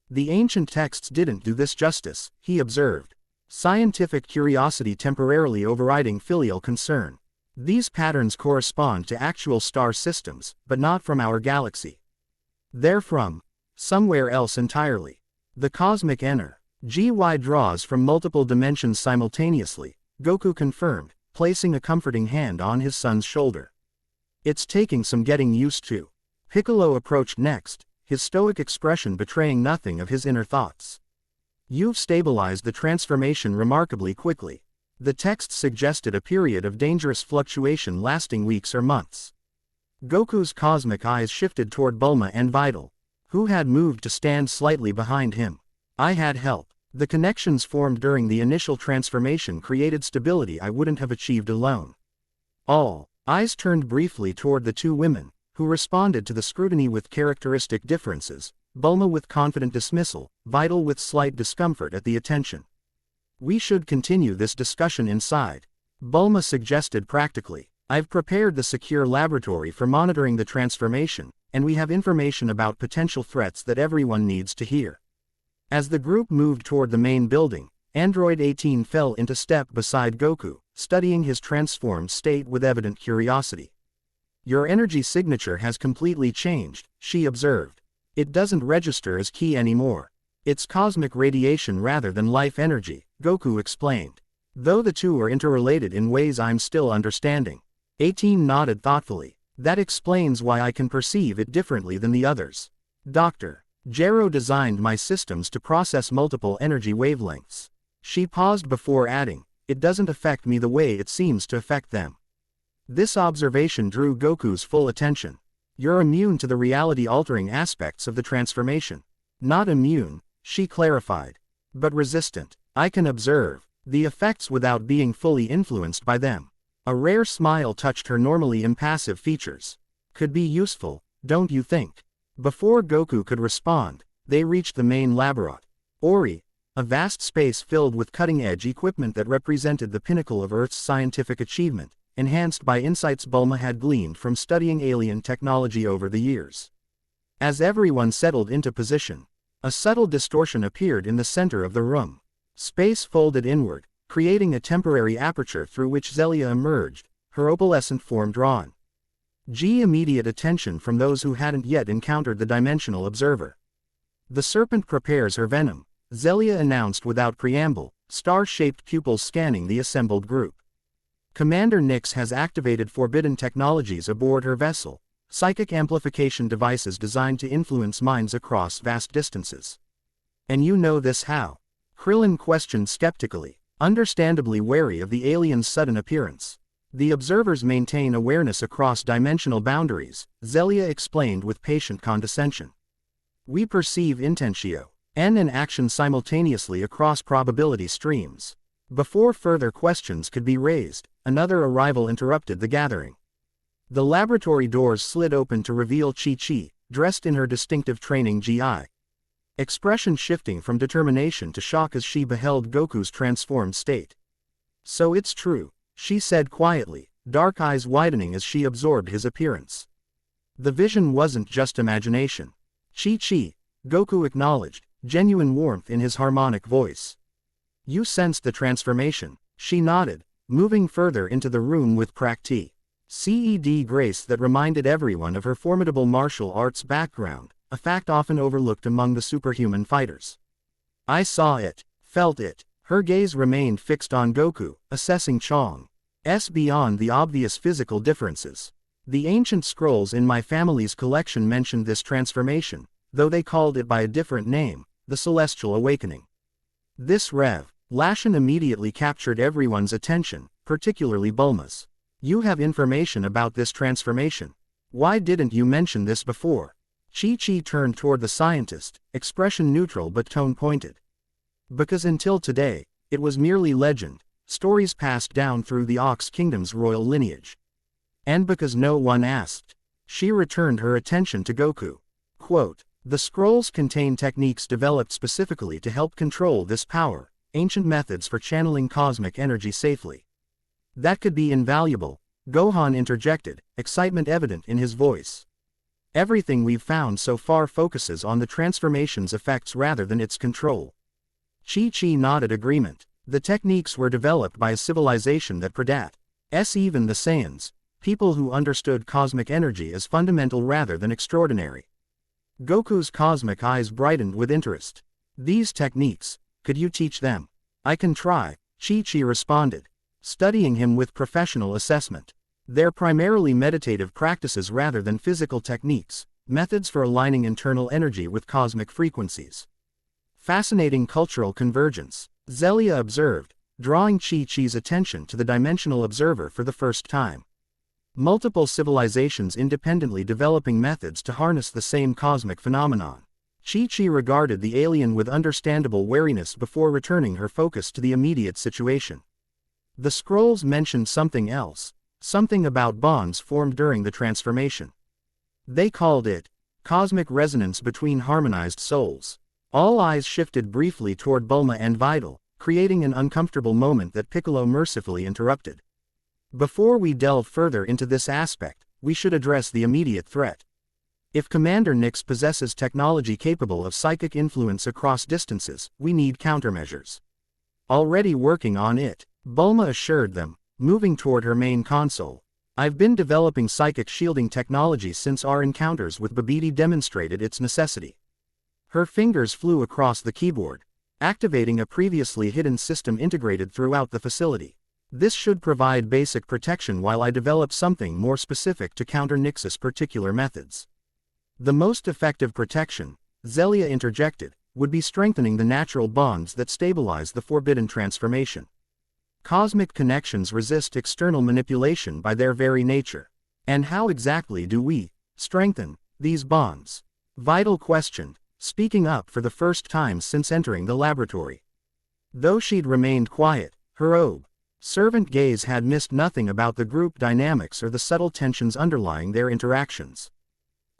The ancient texts didn't do this justice, he observed. Scientific curiosity temporarily overriding filial concern. These patterns correspond to actual star systems, but not from our galaxy. They're from somewhere else entirely. The cosmic energy draws from multiple dimensions simultaneously, Goku confirmed, placing a comforting hand on his son's shoulder. "It's taking some getting used to." Piccolo approached next, his stoic expression betraying nothing of his inner thoughts. "You've stabilized the transformation remarkably quickly." The text suggested a period of dangerous fluctuation lasting weeks or months. Goku's cosmic eyes shifted toward Bulma and Videl, who had moved to stand slightly behind him. "I had help. The connections formed during the initial transformation created stability I wouldn't have achieved alone." All eyes turned briefly toward the two women, who responded to the scrutiny with characteristic differences, Bulma with confident dismissal, Videl with slight discomfort at the attention. "We should continue this discussion inside," Bulma suggested practically. "I've prepared the secure laboratory for monitoring the transformation, and we have information about potential threats that everyone needs to hear." As the group moved toward the main building, Android 18 fell into step beside Goku, studying his transformed state with evident curiosity. "Your energy signature has completely changed," she observed. "It doesn't register as ki anymore. It's cosmic radiation rather than life energy," Goku explained. "Though the two are interrelated in ways I'm still understanding." 18 nodded thoughtfully. "That explains why I can perceive it differently than the others. Dr. Gero designed my systems to process multiple energy wavelengths." She paused before adding, "It doesn't affect me the way it seems to affect them." This observation drew Goku's full attention. "You're immune to the reality-altering aspects of the transformation." "Not immune," she clarified, "but resistant. I can observe the effects without being fully influenced by them." A rare smile touched her normally impassive features. "Could be useful, don't you think?" Before Goku could respond, they reached the main laboratory, a vast space filled with cutting-edge equipment that represented the pinnacle of Earth's scientific achievement, enhanced by insights Bulma had gleaned from studying alien technology over the years. As everyone settled into position, a subtle distortion appeared in the center of the room. Space folded inward, creating a temporary aperture through which Zelia emerged, her opalescent form drawn. Immediate attention from those who hadn't yet encountered the dimensional observer. "The serpent prepares her venom," Zelia announced without preamble, star-shaped pupils scanning the assembled group. "Commander Nyx has activated forbidden technologies aboard her vessel, psychic amplification devices designed to influence minds across vast distances." "And you know this how?" Krillin questioned skeptically, understandably wary of the alien's sudden appearance. "The observers maintain awareness across dimensional boundaries," Zelia explained with patient condescension. "We perceive intentio and action simultaneously across probability streams." Before further questions could be raised, another arrival interrupted the gathering. The laboratory doors slid open to reveal Chi-Chi, dressed in her distinctive training GI. Expression shifting from determination to shock as she beheld Goku's transformed state. "So it's true," she said quietly, dark eyes widening as she absorbed his appearance. "The vision wasn't just imagination." "Chi-Chi," Goku acknowledged, genuine warmth in his harmonic voice. You sensed the transformation. She nodded, moving further into the room with CED grace that reminded everyone of her formidable martial arts background, a fact often overlooked among the superhuman fighters. I saw it, felt it. Her gaze remained fixed on Goku, assessing Chang's beyond the obvious physical differences. The ancient scrolls in my family's collection mentioned this transformation, though they called it by a different name, the Celestial Awakening. This revelation immediately captured everyone's attention, particularly Bulma's. You have information about this transformation. Why didn't you mention this before? Chi-Chi turned toward the scientist, expression neutral but tone pointed. Because until today, it was merely legend, stories passed down through the Ox Kingdom's royal lineage. And because no one asked, she returned her attention to Goku. Quote, the scrolls contain techniques developed specifically to help control this power, ancient methods for channeling cosmic energy safely. That could be invaluable, Gohan interjected, excitement evident in his voice. Everything we've found so far focuses on the transformation's effects rather than its control. Chi-Chi nodded agreement. The techniques were developed by a civilization that predates even the Saiyans, people who understood cosmic energy as fundamental rather than extraordinary. Goku's cosmic eyes brightened with interest. These techniques, could you teach them? I can try, Chi-Chi responded, studying him with professional assessment. They're primarily meditative practices rather than physical techniques, methods for aligning internal energy with cosmic frequencies. Fascinating cultural convergence, Zelia observed, drawing Chi-Chi's attention to the dimensional observer for the first time. Multiple civilizations independently developing methods to harness the same cosmic phenomenon. Chi-Chi regarded the alien with understandable wariness before returning her focus to the immediate situation. The scrolls mentioned something else, something about bonds formed during the transformation. They called it cosmic resonance between harmonized souls. All eyes shifted briefly toward Bulma and Videl, creating an uncomfortable moment that Piccolo mercifully interrupted. Before we delve further into this aspect, we should address the immediate threat. If Commander Nyx possesses technology capable of psychic influence across distances, we need countermeasures. Already working on it, Bulma assured them, moving toward her main console. I've been developing psychic shielding technology since our encounters with Babidi demonstrated its necessity. Her fingers flew across the keyboard, activating a previously hidden system integrated throughout the facility. This should provide basic protection while I develop something more specific to counter Nyx's particular methods. The most effective protection, Zelia interjected, would be strengthening the natural bonds that stabilize the forbidden transformation. Cosmic connections resist external manipulation by their very nature. And how exactly do we strengthen these bonds? Videl questioned, speaking up for the first time since entering the laboratory. Though she'd remained quiet, her servant gaze had missed nothing about the group dynamics or the subtle tensions underlying their interactions.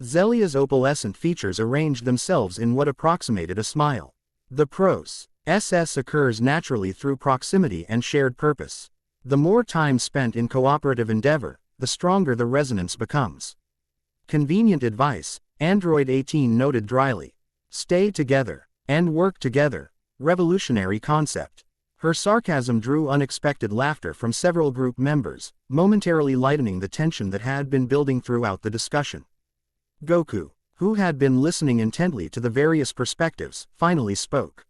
Zelia's opalescent features arranged themselves in what approximated a smile. The process occurs naturally through proximity and shared purpose. The more time spent in cooperative endeavor, the stronger the resonance becomes. Convenient advice, Android 18 noted dryly. Stay together, and work together. Revolutionary concept. Her sarcasm drew unexpected laughter from several group members, momentarily lightening the tension that had been building throughout the discussion. Goku, who had been listening intently to the various perspectives, finally spoke.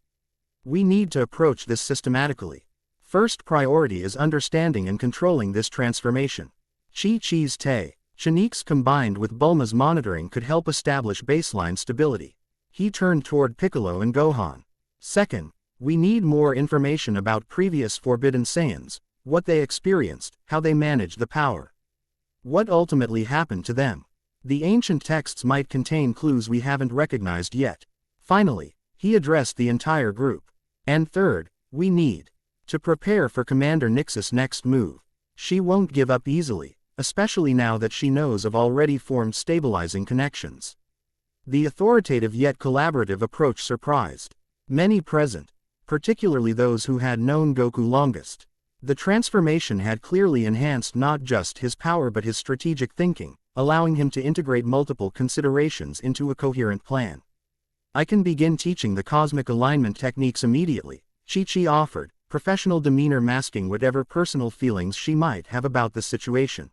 We need to approach this systematically. First priority is understanding and controlling this transformation. Chi-Chi's techniques combined with Bulma's monitoring could help establish baseline stability. He turned toward Piccolo and Gohan. Second, we need more information about previous Forbidden Saiyans, what they experienced, how they managed the power. What ultimately happened to them. The ancient texts might contain clues we haven't recognized yet. Finally, he addressed the entire group. And third, we need to prepare for Commander Nyx's next move. She won't give up easily, especially now that she knows of already formed stabilizing connections. The authoritative yet collaborative approach surprised many present, particularly those who had known Goku longest. The transformation had clearly enhanced not just his power but his strategic thinking, allowing him to integrate multiple considerations into a coherent plan. I can begin teaching the cosmic alignment techniques immediately, Chi-Chi offered, professional demeanor masking whatever personal feelings she might have about the situation.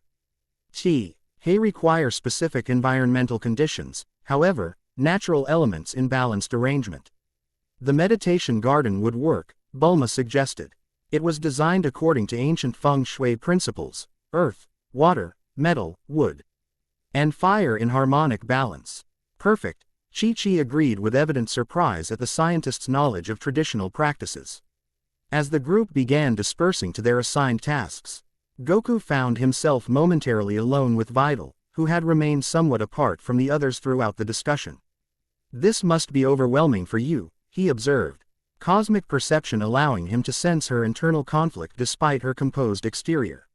Hey require specific environmental conditions, however, natural elements in balanced arrangement. The meditation garden would work, Bulma suggested. It was designed according to ancient feng shui principles: earth, water, metal, wood, and fire in harmonic balance. Perfect, Chi-Chi agreed with evident surprise at the scientist's knowledge of traditional practices. As the group began dispersing to their assigned tasks, Goku found himself momentarily alone with Videl, who had remained somewhat apart from the others throughout the discussion. This must be overwhelming for you, he observed, cosmic perception allowing him to sense her internal conflict despite her composed exterior.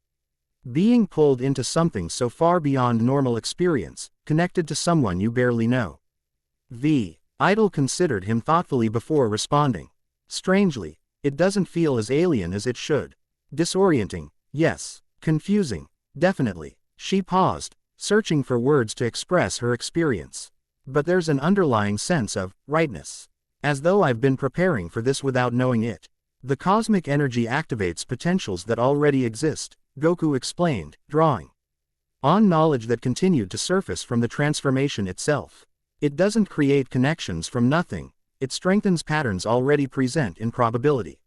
Being pulled into something so far beyond normal experience, connected to someone you barely know. Idol considered him thoughtfully before responding. Strangely, it doesn't feel as alien as it should. Disorienting, yes. Confusing, definitely. She paused, searching for words to express her experience. But there's an underlying sense of rightness. As though I've been preparing for this without knowing it. The cosmic energy activates potentials that already exist, Goku explained, drawing on knowledge that continued to surface from the transformation itself. It doesn't create connections from nothing, it strengthens patterns already present in probability.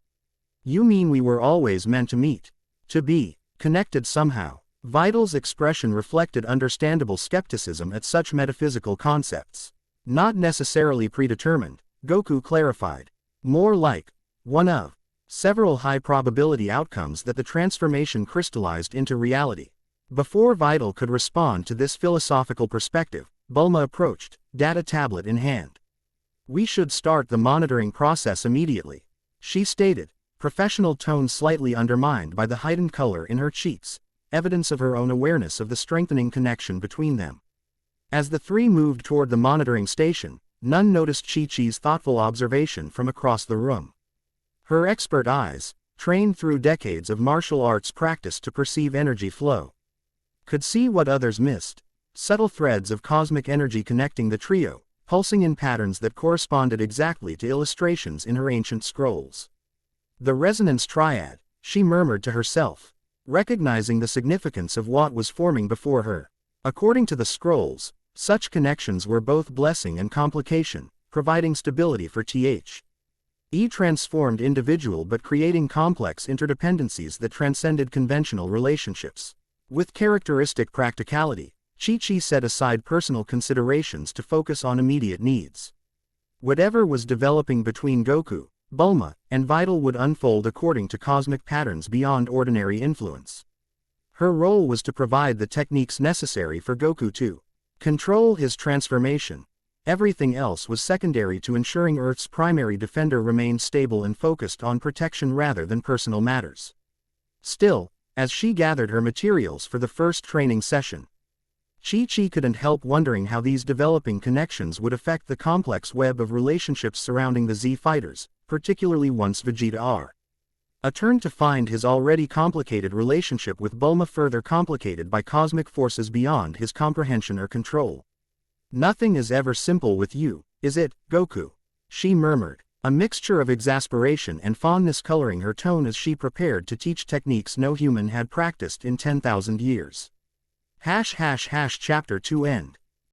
You mean we were always meant to meet? To be connected somehow? Videl's expression reflected understandable skepticism at such metaphysical concepts. Not necessarily predetermined, Goku clarified. More like one of several high-probability outcomes that the transformation crystallized into reality. Before Videl could respond to this philosophical perspective, Bulma approached, data tablet in hand. We should start the monitoring process immediately, she stated, professional tone slightly undermined by the heightened color in her cheeks, evidence of her own awareness of the strengthening connection between them. As the three moved toward the monitoring station, none noticed Chi-Chi's thoughtful observation from across the room. Her expert eyes, trained through decades of martial arts practice to perceive energy flow, could see what others missed: subtle threads of cosmic energy connecting the trio, pulsing in patterns that corresponded exactly to illustrations in her ancient scrolls. The resonance triad, she murmured to herself, recognizing the significance of what was forming before her. According to the scrolls, such connections were both blessing and complication, providing stability for each transformed individual but creating complex interdependencies that transcended conventional relationships. With characteristic practicality, Chi-Chi set aside personal considerations to focus on immediate needs. Whatever was developing between Goku, Bulma, and Videl would unfold according to cosmic patterns beyond ordinary influence. Her role was to provide the techniques necessary for Goku to control his transformation. Everything else was secondary to ensuring Earth's primary defender remained stable and focused on protection rather than personal matters. Still, as she gathered her materials for the first training session, Chi-Chi couldn't help wondering how these developing connections would affect the complex web of relationships surrounding the Z fighters, particularly once Vegeta returned to find his already complicated relationship with Bulma further complicated by cosmic forces beyond his comprehension or control. Nothing is ever simple with you, is it, Goku? She murmured, a mixture of exasperation and fondness coloring her tone as she prepared to teach techniques no human had practiced in 10,000 years. Chapter 2 end.